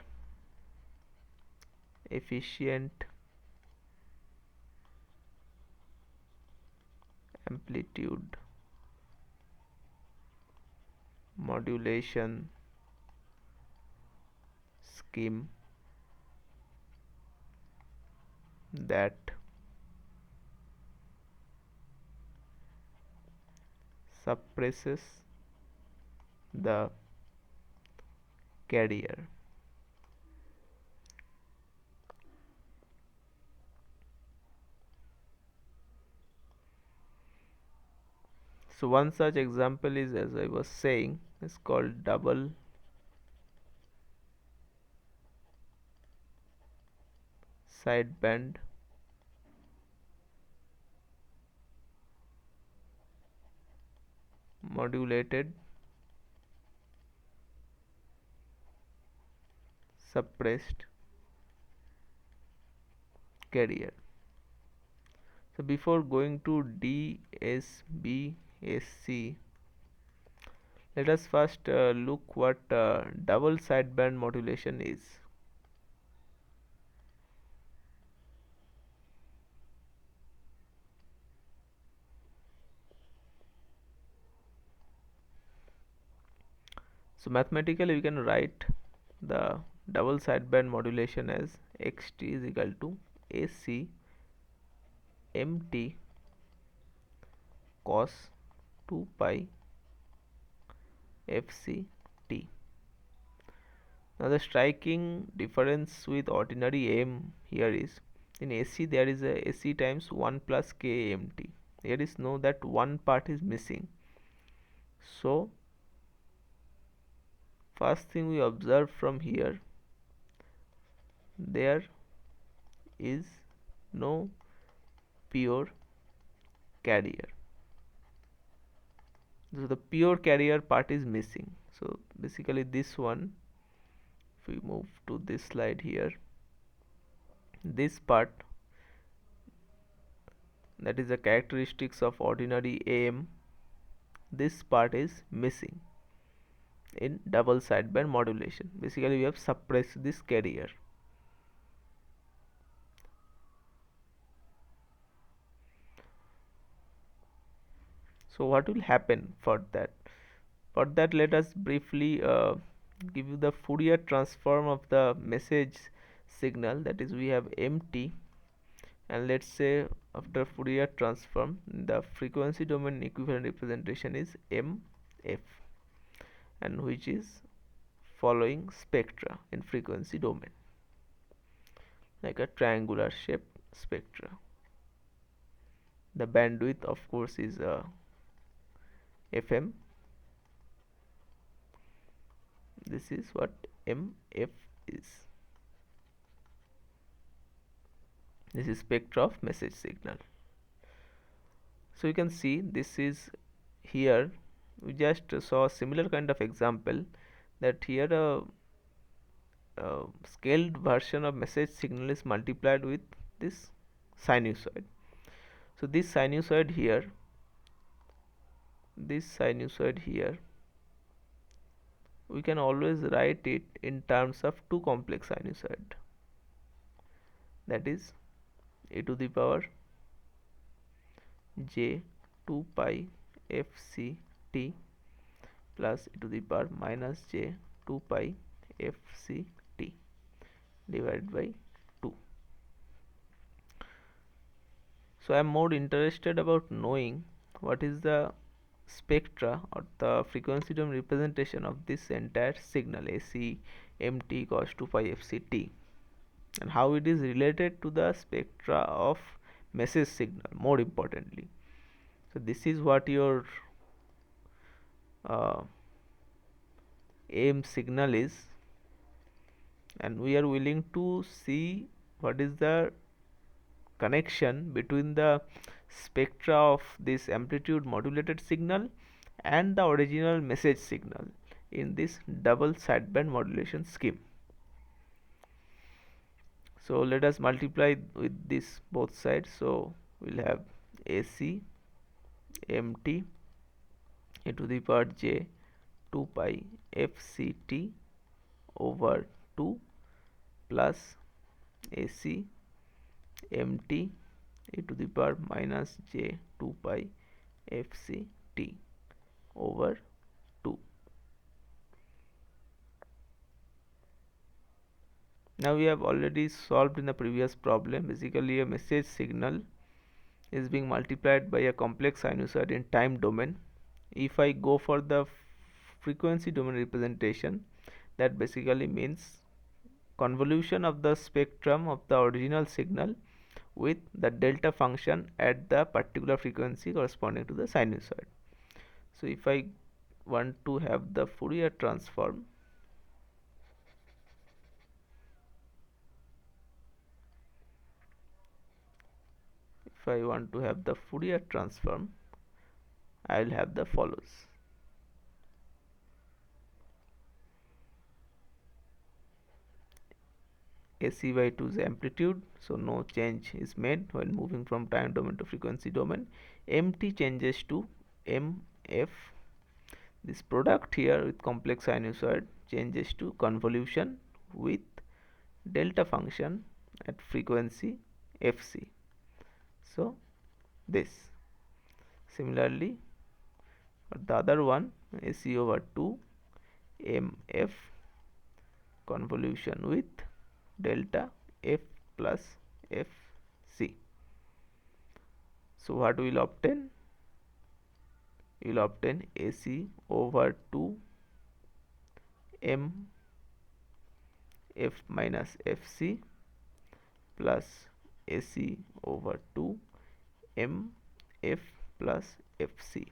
efficient amplitude modulation scheme that suppresses the carrier. So one such example is, as I was saying, is called double sideband modulated suppressed carrier. So before going to DSB-SC, let us first look what double sideband modulation is. So mathematically we can write the double sideband modulation as xt is equal to AC mt cos 2 pi fct. Now the striking difference with ordinary AM here is in AC there is a AC times 1 plus k mt. Here is no that one part is missing. So first thing we observe from here, there is no pure carrier. So the pure carrier part is missing. So basically this one, if we move to this slide here, this part, that is the characteristics of ordinary AM, this part is missing in double sideband modulation. Basically we have suppressed this carrier. So what will happen for that? For that, let us briefly give you the Fourier transform of the message signal. That is, we have mt, and let's say after Fourier transform, the frequency domain equivalent representation is mf, and which is following spectra in frequency domain, like a triangular shaped spectra. The bandwidth, of course, is fm. This is what mf is. This is spectra of message signal. So you can see this is here. We just saw a similar kind of example, that here a scaled version of message signal is multiplied with this sinusoid. So this sinusoid here, we can always write it in terms of two complex sinusoid, that is e to the power j 2 pi fct plus e to the power minus j 2 pi fct divided by 2. So I am more interested about knowing what is the spectra or the frequency domain representation of this entire signal AC mt cos 2 pi fct, and how it is related to the spectra of message signal, more importantly. So this is what your AM signal is, and we are willing to see what is the connection between the spectra of this amplitude modulated signal and the original message signal in this double sideband modulation scheme. So let us multiply with this both sides. So we'll have AC mt e to the power j 2 pi fct over 2 plus AC mt e to the power minus j 2 pi fct over 2. Now we have already solved in the previous problem. Basically a message signal is being multiplied by a complex sinusoid in time domain. If I go for the frequency domain representation, that basically means convolution of the spectrum of the original signal with the delta function at the particular frequency corresponding to the sinusoid. So if I want to have the Fourier transform, I will have the follows. AC by 2 is amplitude, so no change is made when moving from time domain to frequency domain. MT changes to MF. This product here with complex sinusoid changes to convolution with delta function at frequency Fc. So this. Similarly, for the other one, AC over 2 MF convolution with delta F plus Fc. So what we will obtain? We will obtain AC over 2 M F minus Fc plus AC over 2 M F plus Fc.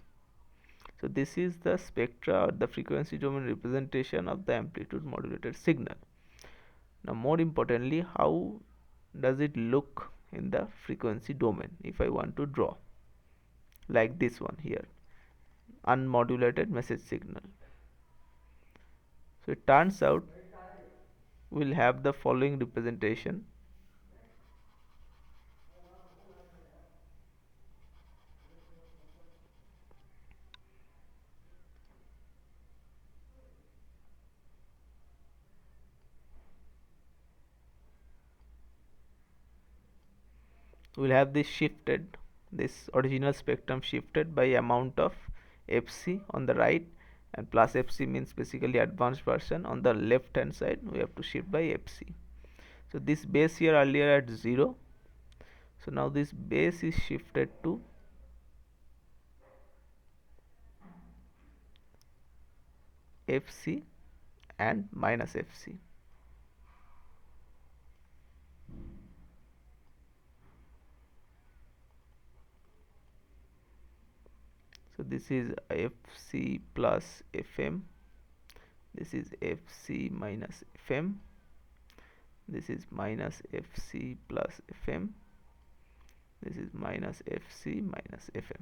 So this is the spectra or the frequency domain representation of the amplitude modulated signal. Now more importantly, how does it look in the frequency domain if I want to draw, like this one here, unmodulated message signal. So it turns out we'll have the following representation. We'll have this original spectrum shifted by amount of Fc on the right, and plus Fc means basically advanced version. On the left hand side we have to shift by Fc. So this base here earlier at 0, so now this base is shifted to Fc and minus Fc. So this is Fc plus Fm, this is Fc minus Fm, this is minus Fc plus Fm, this is minus Fc minus Fm,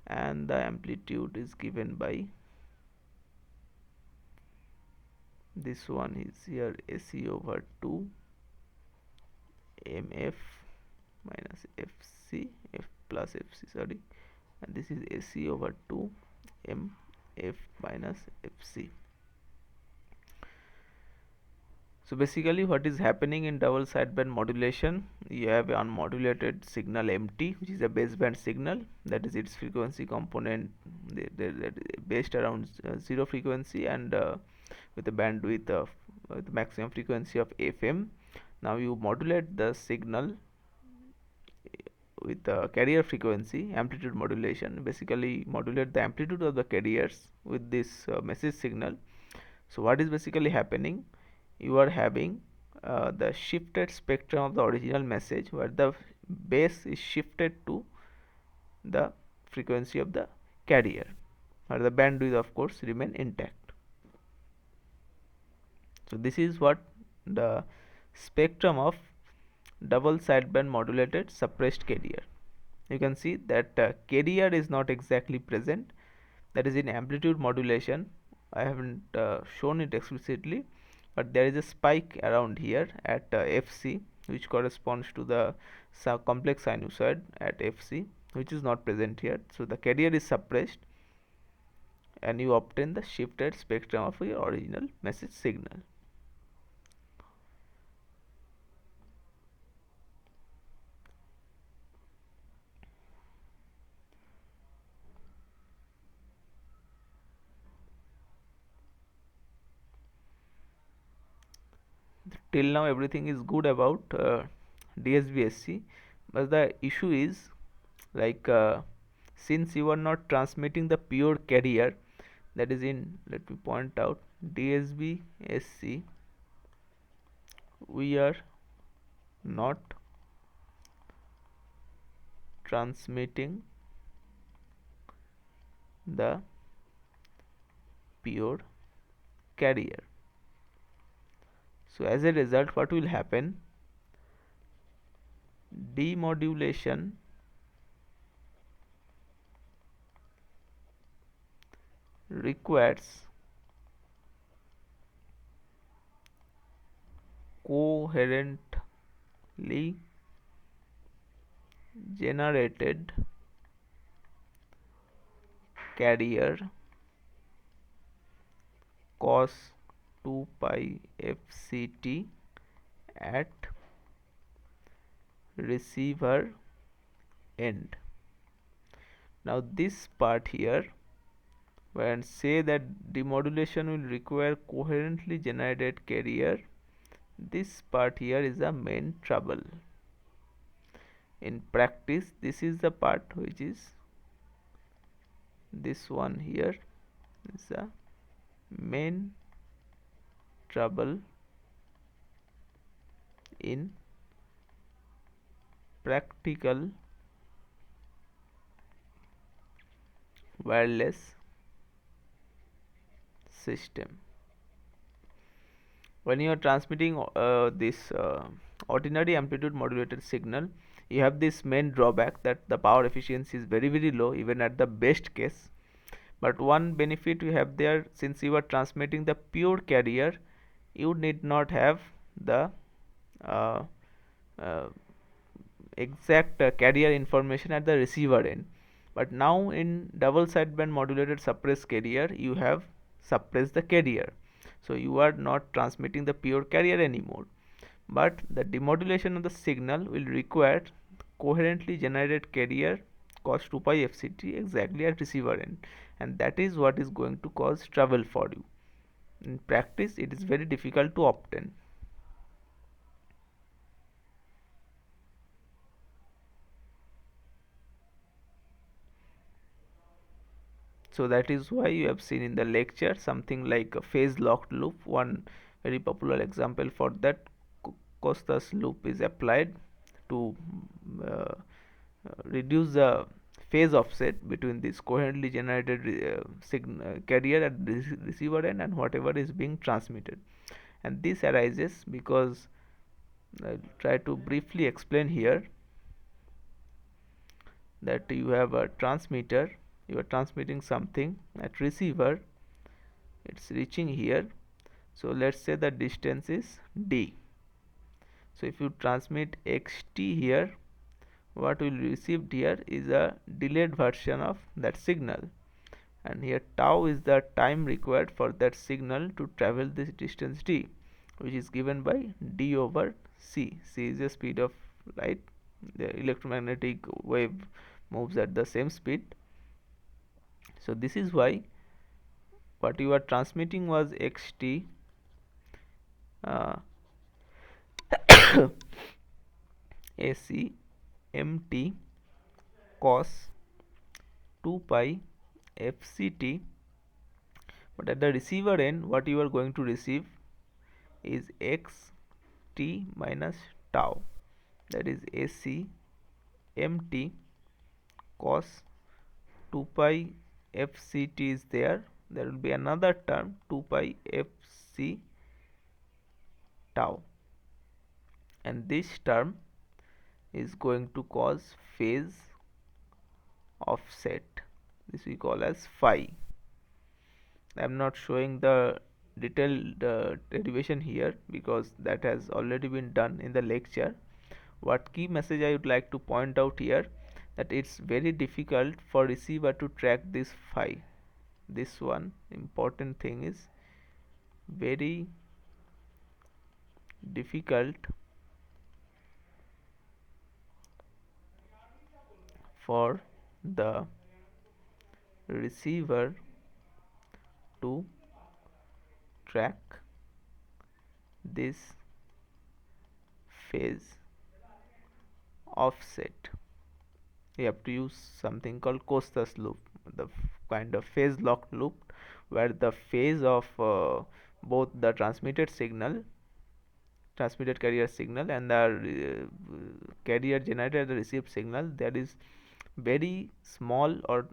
and the amplitude is given by this one is here AC over 2 MF minus Fc F plus Fc, sorry, and this is AC over 2 MF minus Fc. So basically what is happening in double sideband modulation, you have an unmodulated signal MT, which is a baseband signal, that is its frequency component based around 0 frequency and with a bandwidth of with maximum frequency of FM. Now you modulate the signal with the carrier frequency, amplitude modulation, basically modulate the amplitude of the carriers with this message signal. So what is basically happening, you are having the shifted spectrum of the original message, where the base is shifted to the frequency of the carrier, where the bandwidth of course remain intact. So this is what the spectrum of double sideband modulated suppressed carrier. You can see that carrier is not exactly present, that is in amplitude modulation. I haven't shown it explicitly, but there is a spike around here at Fc, which corresponds to the complex sinusoid at Fc, which is not present here. So the carrier is suppressed and you obtain the shifted spectrum of your original message signal. Till now everything is good about DSB-SC, but the issue is like since you are not transmitting the pure carrier, that is in, let me point out, DSB-SC we are not transmitting the pure carrier. So as a result, what will happen, demodulation requires coherently generated carrier cos 2 pi fct at receiver end. Now this part here, when say that demodulation will require coherently generated carrier, this part here is the main trouble. In practice, this is the part which is this one here is the main trouble in practical wireless system. When you are transmitting this ordinary amplitude modulated signal, you have this main drawback that the power efficiency is very low even at the best case. But one benefit you have there, since you are transmitting the pure carrier, you need not have the uh, uh, exact carrier information at the receiver end. But now in double sideband modulated suppressed carrier, you have suppressed the carrier, so you are not transmitting the pure carrier anymore. But the demodulation of the signal will require coherently generated carrier cos 2 pi fct exactly at receiver end, and that is what is going to cause trouble for you. In practice, it is very difficult to obtain. So that is why you have seen in the lecture something like a phase locked loop. One very popular example for that, Costas loop is applied to uh, reduce the phase offset between this coherently generated carrier at the receiver end and whatever is being transmitted. And this arises because, I'll try to briefly explain here, that you have a transmitter, you are transmitting something at receiver, it's reaching here. So let's say the distance is d. So if you transmit xt here, what will received here is a delayed version of that signal, and here tau is the time required for that signal to travel this distance d, which is given by d over c. C is the speed of light. The electromagnetic wave moves at the same speed. So this is why what you are transmitting was xt uh, ac mt cos 2 pi fct, but at the receiver end what you are going to receive is x t minus tau, that is ac mt cos 2 pi fct is there. There will be another term 2 pi fc tau, and this term is going to cause phase offset. This we call as phi. I am not showing the detailed derivation here because that has already been done in the lecture. What key message I would like to point out here, that it's very difficult for receiver to track this phi. This one important thing is very difficult for the receiver to track this phase offset. We have to use something called Costas loop, the kind of phase locked loop, where the phase of both the transmitted carrier signal and the carrier generated received signal, there is very small or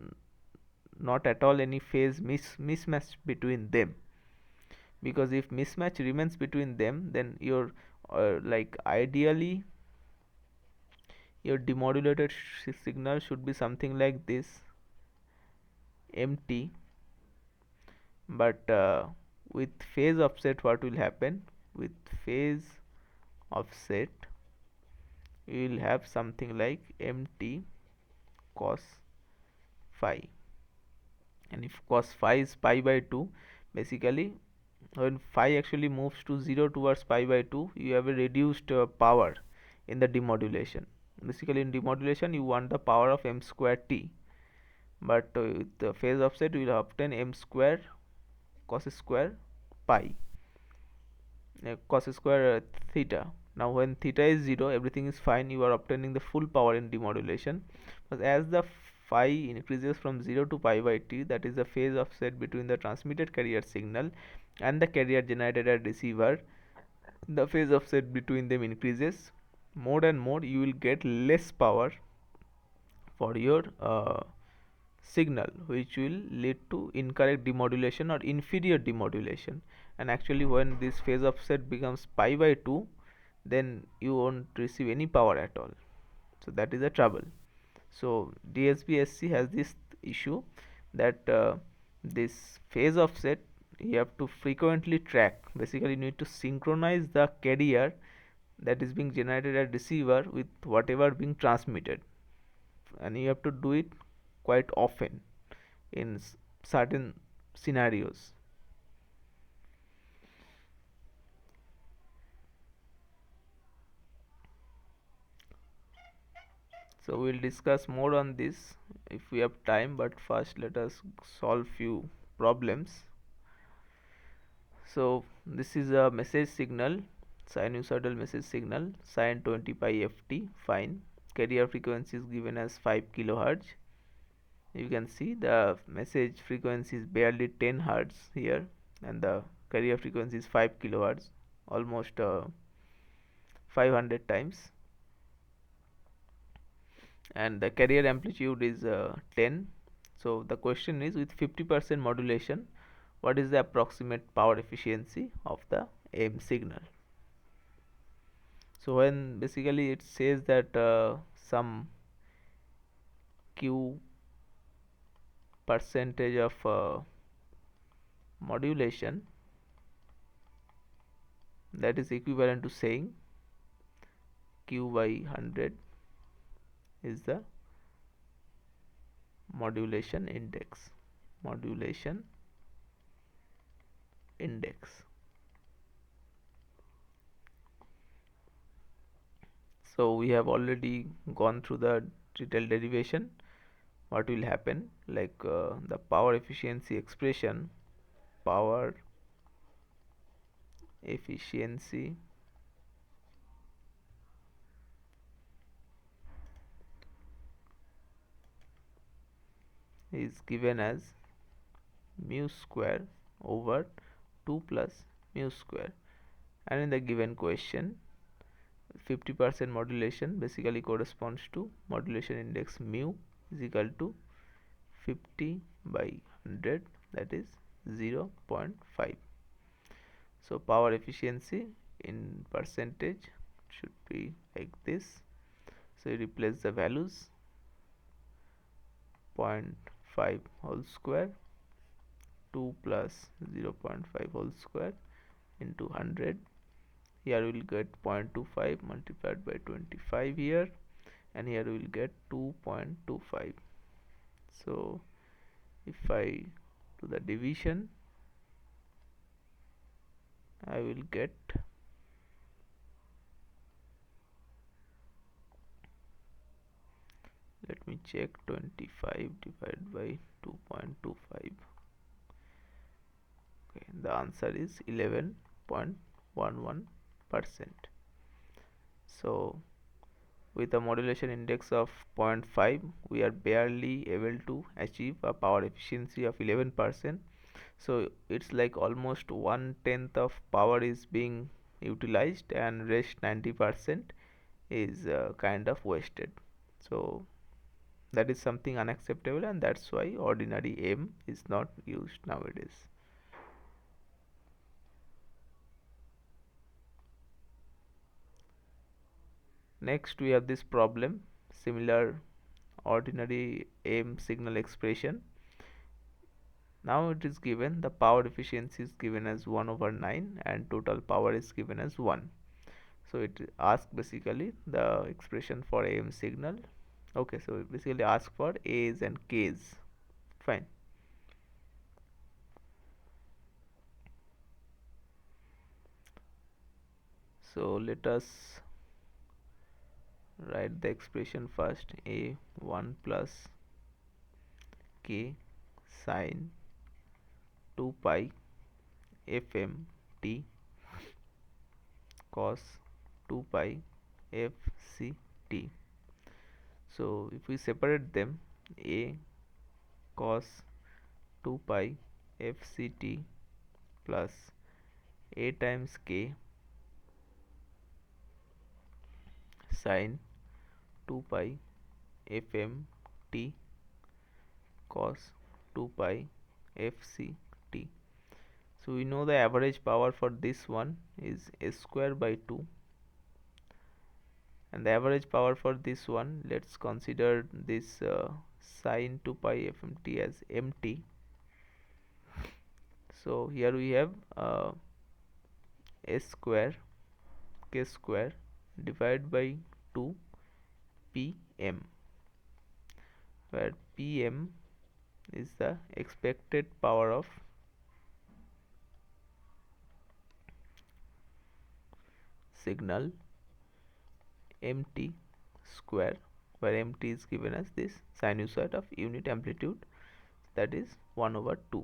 not at all any phase mismatch between them. Because if mismatch remains between them, then your like ideally your demodulated signal should be something like this mt, but with phase offset what will happen, with phase offset, you will have something like mt cos phi. And if cos phi is pi by 2, basically when phi actually moves to 0 towards pi by 2, you have a reduced power in the demodulation. Basically in demodulation you want the power of m square t, but with the phase offset we will obtain m square cos square pi, cos square theta. Now when theta is 0, everything is fine, you are obtaining the full power in demodulation. But as the phi increases from 0 to pi by t, that is the phase offset between the transmitted carrier signal and the carrier generated at receiver, the phase offset between them increases more and more. You will get less power for your signal, which will lead to incorrect demodulation or inferior demodulation. And actually when this phase offset becomes pi by 2, then you won't receive any power at all. So that is a trouble. So DSB-SC has this issue that this phase offset you have to frequently track. Basically you need to synchronize the carrier that is being generated at receiver with whatever being transmitted, and you have to do it quite often in certain scenarios. So we'll discuss more on this if we have time, but first let us solve few problems. So this is a message signal, sinusoidal message signal, sin 20 pi ft, fine. Carrier frequency is given as 5 kilohertz. You can see the message frequency is barely 10 hertz here, and the carrier frequency is 5 kilohertz, almost 500 times, and the carrier amplitude is 10. So the question is, with 50% modulation, what is the approximate power efficiency of the AM signal? So when basically it says that some q percentage of modulation, that is equivalent to saying q by 100 is the modulation index. Modulation index. So we have already gone through the detailed derivation. What will happen, like the power efficiency expression, power efficiency is given as mu square over 2 plus mu square, and in the given question 50% modulation basically corresponds to modulation index mu is equal to 50 by 100, that is 0.5. So power efficiency in percentage should be like this. So you replace the values, 0.5 whole square, 2 plus 0.5 whole square into 100. Here we will get 0.25 multiplied by 25 here, and here we will get 2.25. So if I do the division, I will get let me check 25 divided by 2.25. Okay, the answer is 11.11%. So with a modulation index of 0.5, we are barely able to achieve a power efficiency of 11%. So it's like almost 1/10 of power is being utilized, and rest 90% is kind of wasted. So that is something unacceptable, and that's why ordinary M is not used nowadays. Next we have this problem, similar ordinary AM signal expression. Now it is given the power efficiency is given as 1/9 and total power is given as 1. So it asks basically the expression for AM signal. Okay, so it basically asks for A's and K's. Fine. So let us write the expression first. A1 plus K sine 2 pi fm t cos 2 pi fct. So if we separate them, a cos 2 pi fct plus a times k sine 2 pi fm t cos 2 pi fct. So we know the average power for this one is s square by 2, and the average power for this one, let's consider this sine 2 pi fmt as mt. So here we have s square k square divided by 2 pm, where pm is the expected power of signal, mt square, where mt is given as this sinusoid of unit amplitude, that is 1 over 2.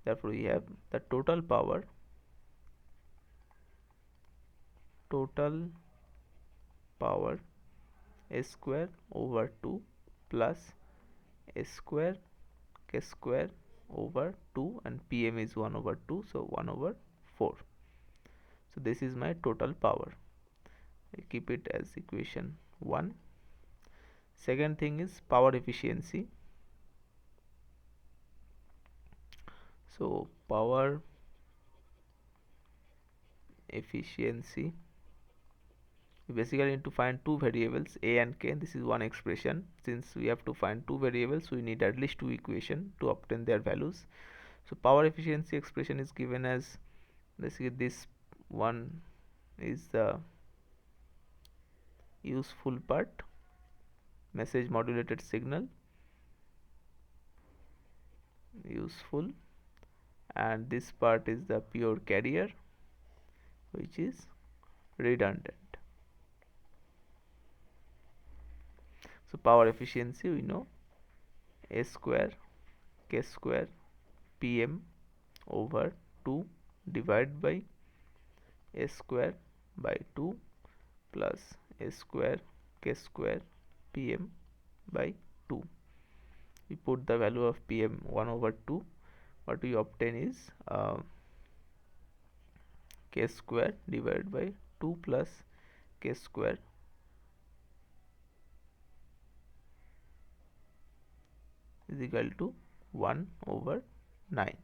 Therefore we have the total power s square over 2 plus s square k square over 2, and pm is 1 over 2, so 1 over 4. So this is my total power. I keep it as equation 1. Second thing is power efficiency. So power efficiency, we basically need to find two variables a and k. This is one expression. Since we have to find two variables, we need at least two equations to obtain their values. So power efficiency expression is given as basically this one is the useful part, message modulated signal, useful, and this part is the pure carrier, which is redundant. So power efficiency, we know s square k square pm over 2 divided by s square by 2 plus s square k square pm by 2. We put the value of pm 1 over 2. What we obtain is k square divided by 2 plus k square is equal to 1 over 9.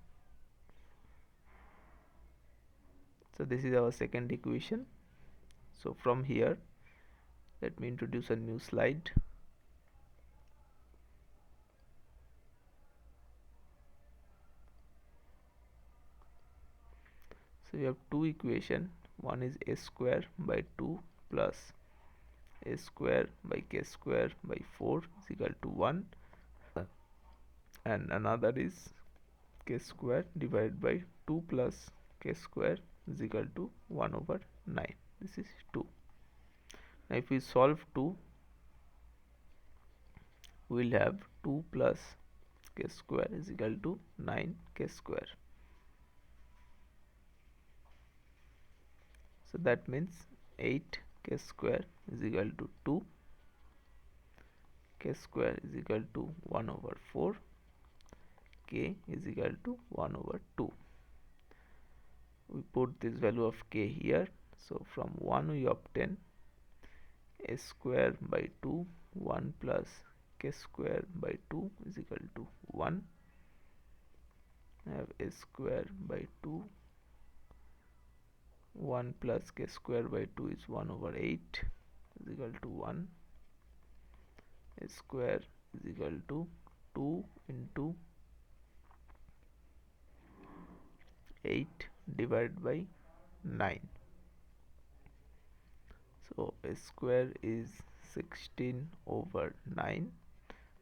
So this is our second equation. So from here, let me introduce a new slide. So we have two equations. One is s square by 2 plus s square by k square by 4 is equal to 1, and another is k square divided by 2 plus k square is equal to 1 over 9. This is 2. Now if we solve 2, we will have 2 plus k square is equal to 9 k square. So that means 8 k square is equal to 2, k square is equal to 1 over 4, k is equal to 1 over 2. We put this value of k here. So from 1 we obtain s square by 2, 1 plus k square by 2 is equal to 1. I have s square by 2, 1 plus k square by 2 is 1 over 8 is equal to 1. S square is equal to 2 into 8 divided by 9. So a square is 16 over 9.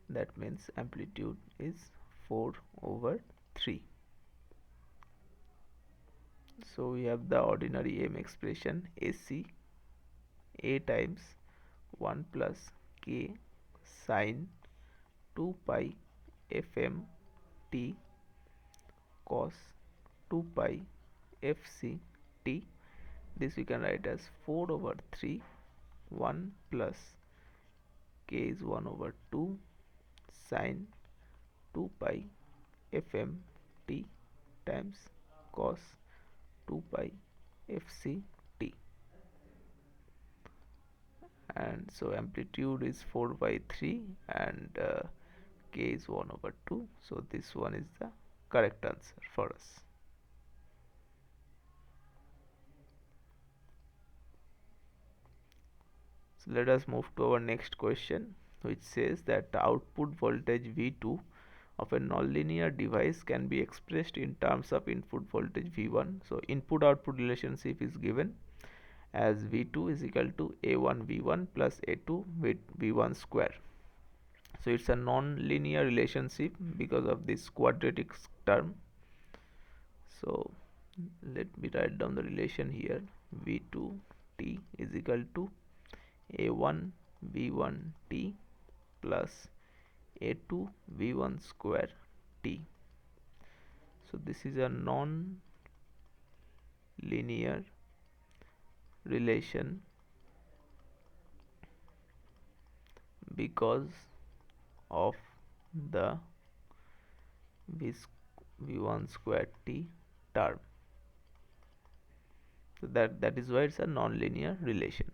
That means amplitude is 4 over 3. So we have the ordinary M expression AC A times 1 plus K sine 2 pi Fm T cos 2 pi Fc T. This we can write as 4 over 3. 1 plus K is 1 over 2 sine 2 pi Fm T times cos 2 pi Fc T. And so amplitude is 4 by 3 and K is 1 over 2. So this one is the correct answer for us. So let us move to our next question, which says that the output voltage V2 of a nonlinear device can be expressed in terms of input voltage V1. So input output relationship is given as V2 is equal to A1 V1 plus A2 with V1 square. So it's a non-linear relationship because of this quadratic term. So let me write down the relation here. V2 T is equal to A1 V1 T plus A2 V1 square T. So this is a non-linear relation because of the V1 square T term. So that is why it's a non-linear relation.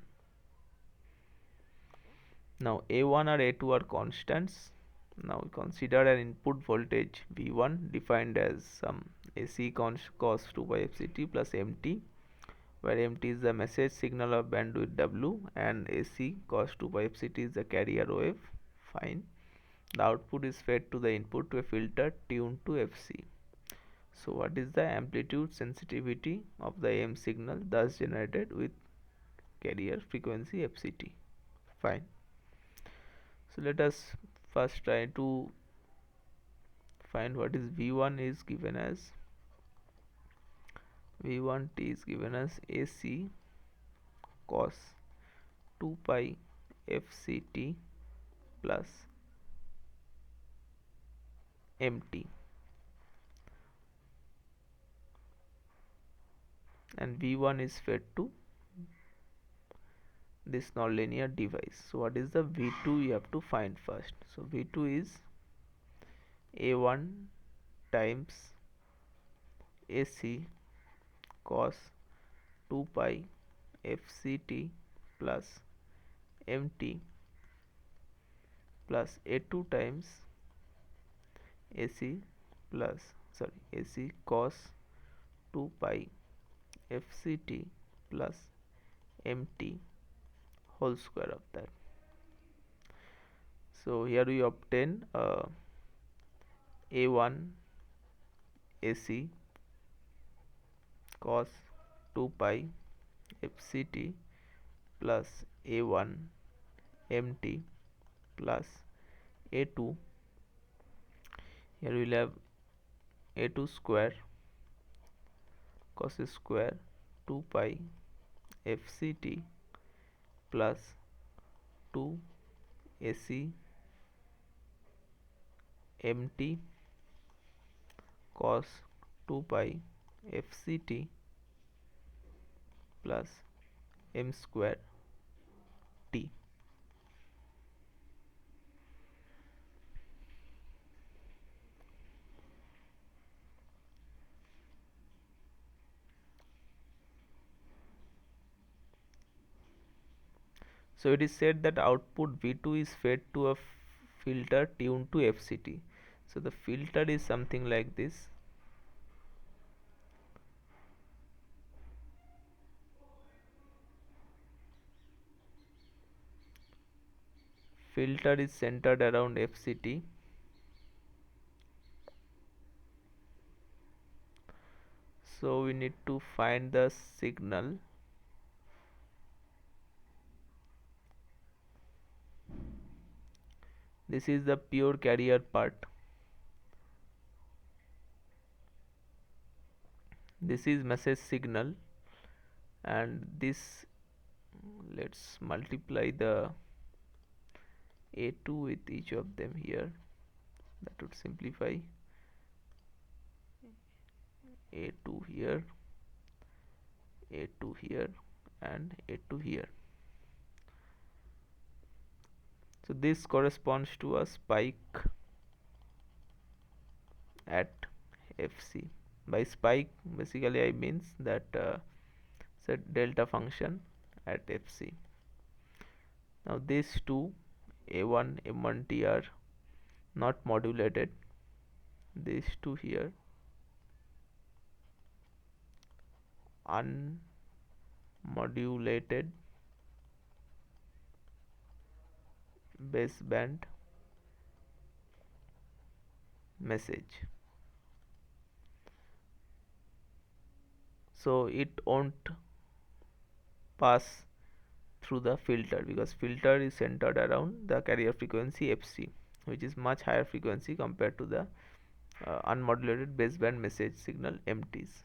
Now A1 or A2 are constants. Now we consider an input voltage V1 defined as some AC cos 2 by FCT plus MT, where MT is the message signal of bandwidth W and AC cos 2 by FCT is the carrier wave. Fine. The output is fed to the input to a filter tuned to FC. So what is the amplitude sensitivity of the M signal thus generated with carrier frequency FCT? Fine. So let us first try to find what is V1 is given as V1T is given as AC cos 2 pi FCT plus MT, and V1 is fed to this nonlinear device. So what is the V2 you have to find first. So V2 is A1 times AC cos 2 pi FCT plus MT plus A2 times AC AC cos 2 pi FCT plus MT whole square of that. So here we obtain A1 AC cos 2 pi FCT plus A1 MT plus A2. Here we will have A2 square cos square 2 pi FCT plus 2 AC MT cos 2 pi FCT plus M square T. So it is said that output V2 is fed to a filter tuned to FCT. So the filter is something like this. Filter is centered around FCT. So we need to find the signal This is the pure carrier part. This is message signal, and this, let's multiply the A2 with each of them here. That would simplify. A2 here, A2 here, and A2 here. So this corresponds to a spike at Fc. By spike, basically I means that it's a delta function at Fc. Now these two, A1, M1T, are not modulated. These two here, unmodulated baseband message. So it won't pass through the filter, because filter is centered around the carrier frequency Fc, which is much higher frequency compared to the unmodulated baseband message signal MTs.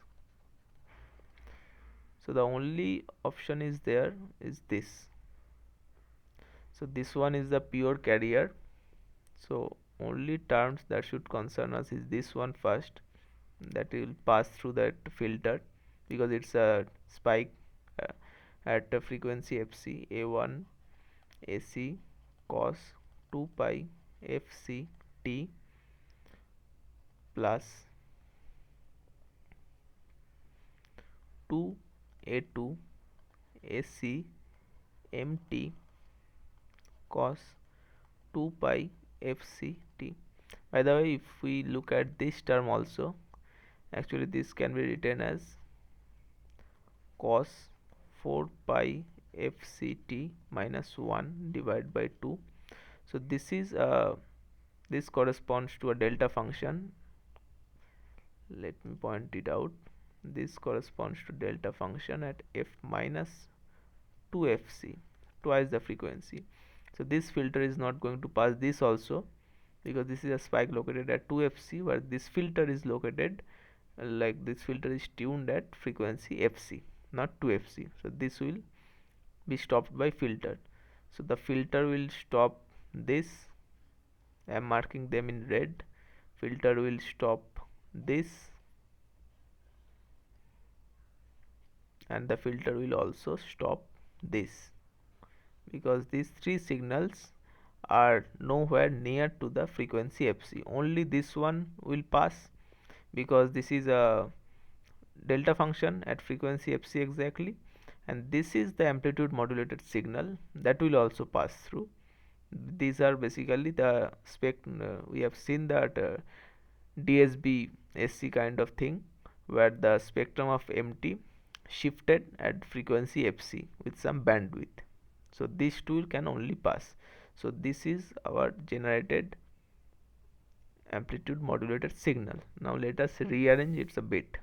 So the only option is there is this. So this one is the pure carrier. So only terms that should concern us is this one first, that will pass through that filter, because it's a spike uh, at a frequency Fc. A1 AC cos 2 pi Fc t plus 2 A2 AC mt cos 2 pi Fc t. By the way, if we look at this term also, actually this can be written as cos 4 pi Fct minus 1 divided by 2. So this corresponds to a delta function. Let me point it out. This corresponds to delta function at f minus 2fc, twice the frequency. So this filter is not going to pass this also, because this is a spike located at 2fc, where this filter is located, like this filter is tuned at frequency fc, not 2fc. So this will be stopped by filter. So the filter will stop this. I am marking them in red. Filter will stop this, and the filter will also stop this, because these three signals are nowhere near to the frequency Fc. Only this one will pass, because this is a delta function at frequency Fc exactly, and this is the amplitude modulated signal that will also pass through. These are basically the we have seen that DSB-SC kind of thing, where the spectrum of MT shifted at frequency Fc with some bandwidth. So this tool can only pass. So this is our generated amplitude modulated signal. Now let us rearrange it a bit.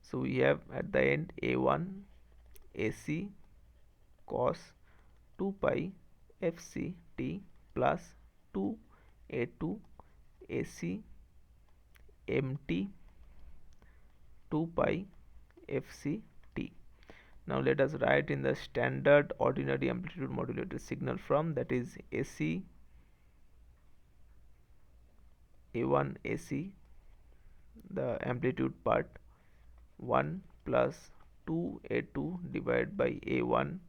So we have at the end A1 AC cos 2 pi Fc t plus 2 A2 AC mt 2 pi Fc t. Now let us write in the standard ordinary amplitude modulated signal form, that is AC A1 AC, the amplitude part 1 plus 2 A2 divided by A1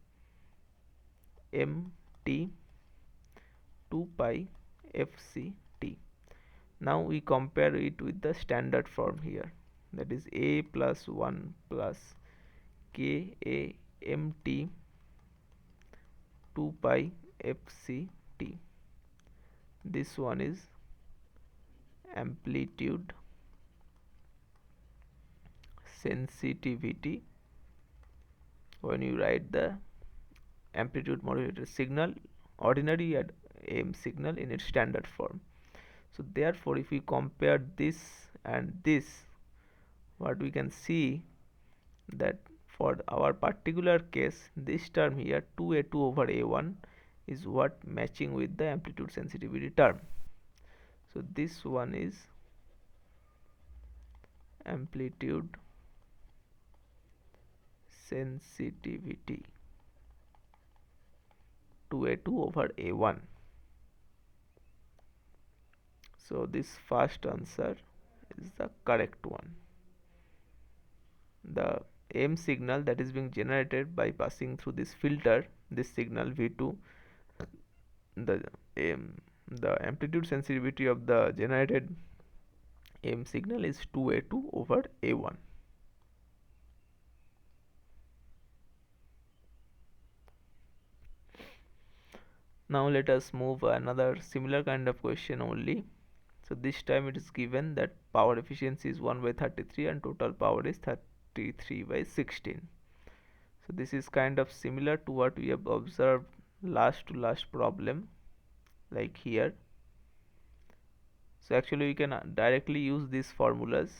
mt 2 pi Fc t. Now we compare it with the standard form here, that is A plus 1 plus K A mt 2 pi Fc t. This one is amplitude sensitivity when you write the amplitude modulated signal, ordinary AM signal, in its standard form. So therefore, if we compare this and this, what we can see, that for our particular case, this term here 2A2 over A1 is what matching with the amplitude sensitivity term. So this one is amplitude sensitivity 2A2 over A1. So this first answer is the correct one. The M signal that is being generated by passing through this filter, this signal V2, the amplitude sensitivity of the generated M signal is 2A2 over A1. Now let us move another similar kind of question only. So this time it is given that power efficiency is 1 by 33 and total power is 33 by 16. So this is kind of similar to what we have observed last to last problem, like here. So actually we can directly use these formulas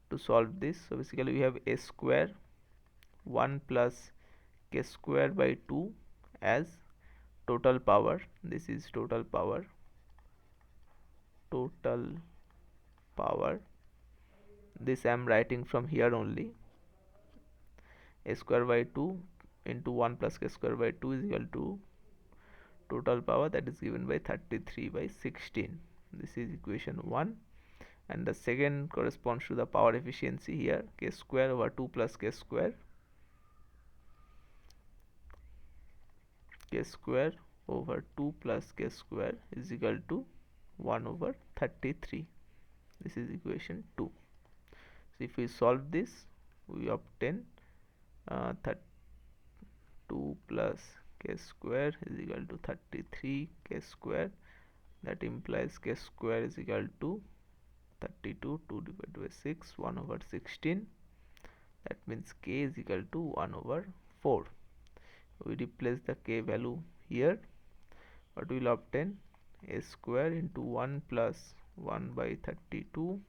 to solve this. So basically we have a square 1 plus k square by 2 as total power. This is total power. This I am writing from here only. A square by 2 into 1 plus k square by 2 is equal to total power, that is given by 33 by 16. This is equation 1, and the second corresponds to the power efficiency here, k square over 2 plus k square over 2 plus k square is equal to 1 over 33. This is equation 2. So if we solve this, we obtain 2 plus k square is equal to 33 k square. That implies k square is equal to 32, 2 divided by 6, 1 over 16. That means k is equal to 1 over 4. We replace the k value here. What we will obtain? A square into 1 plus 1 by 32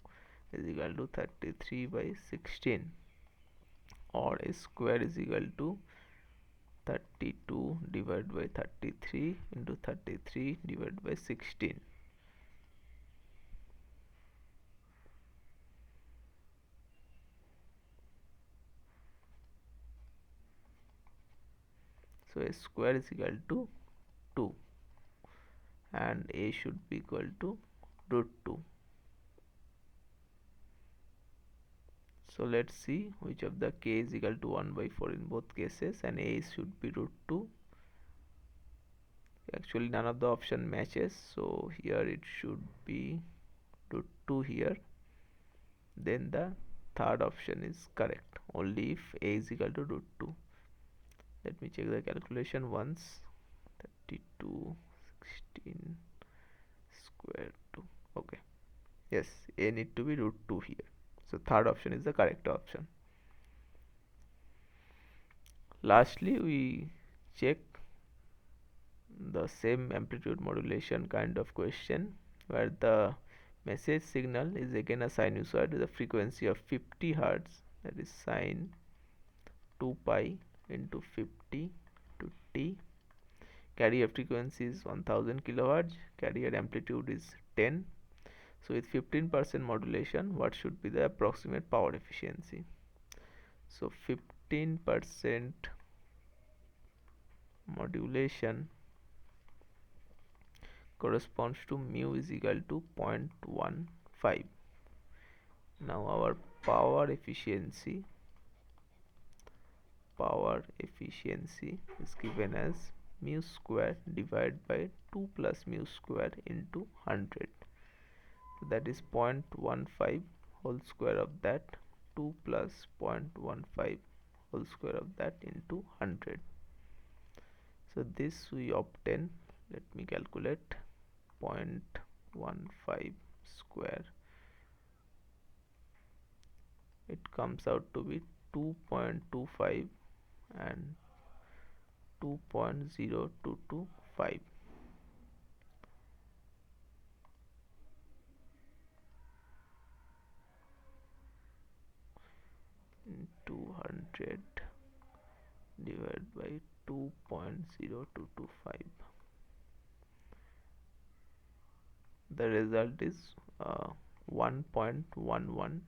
is equal to 33 by 16, or a square is equal to 32 divided by 33 into 33 divided by 16. So a square is equal to 2 and a should be equal to root 2. So let's see which of the k is equal to 1 by 4 in both cases, and a should be root 2. Actually none of the option matches, so here it should be root 2 here. Then the third option is correct, only if a is equal to root 2. Let me check the calculation once. 32, 16 square 2. Okay, yes, a need to be root 2 here. So third option is the correct option. Lastly, we check the same amplitude modulation kind of question, where the message signal is again a sinusoid with a frequency of 50 Hz, that is sine 2 pi into 50 to t. Carrier frequency is 1000 kHz, carrier amplitude is 10. So with 15% modulation, what should be the approximate power efficiency? So 15% modulation corresponds to mu is equal to 0.15. Now our power efficiency is given as mu square divided by 2 plus mu square into 100. So that is 0.15 whole square of that, 2 plus 0.15 whole square of that into 100. So this we obtain, let me calculate, 0.15 square, it comes out to be 2.25 and 2.0225. 200 divided by 2.0225. The result is 1.11%.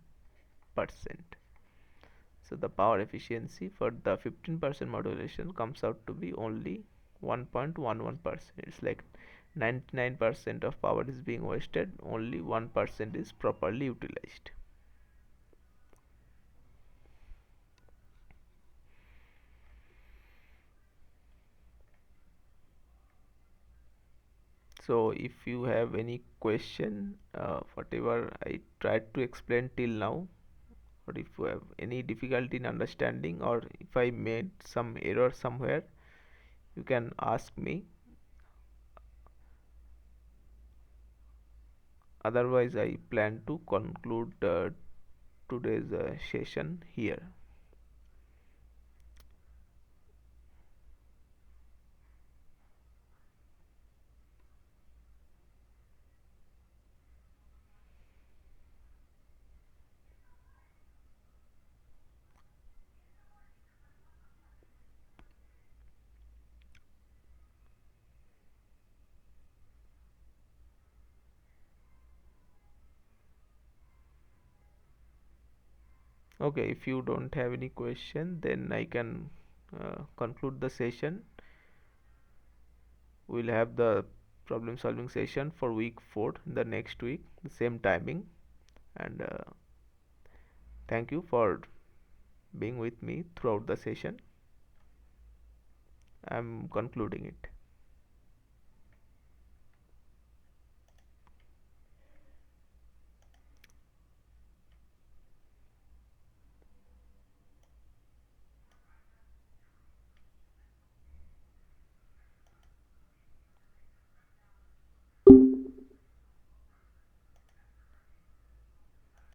So the power efficiency for the 15% modulation comes out to be only 1.11%. It's like 99% of power is being wasted, only 1% is properly utilized. So if you have any question, whatever I tried to explain till now, or if you have any difficulty in understanding, or if I made some error somewhere, you can ask me. Otherwise, I plan to conclude today's session here. Okay, if you don't have any question, then I can conclude the session. We'll have the problem solving session for week 4 the next week, the same timing. And thank you for being with me throughout the session. I'm concluding it.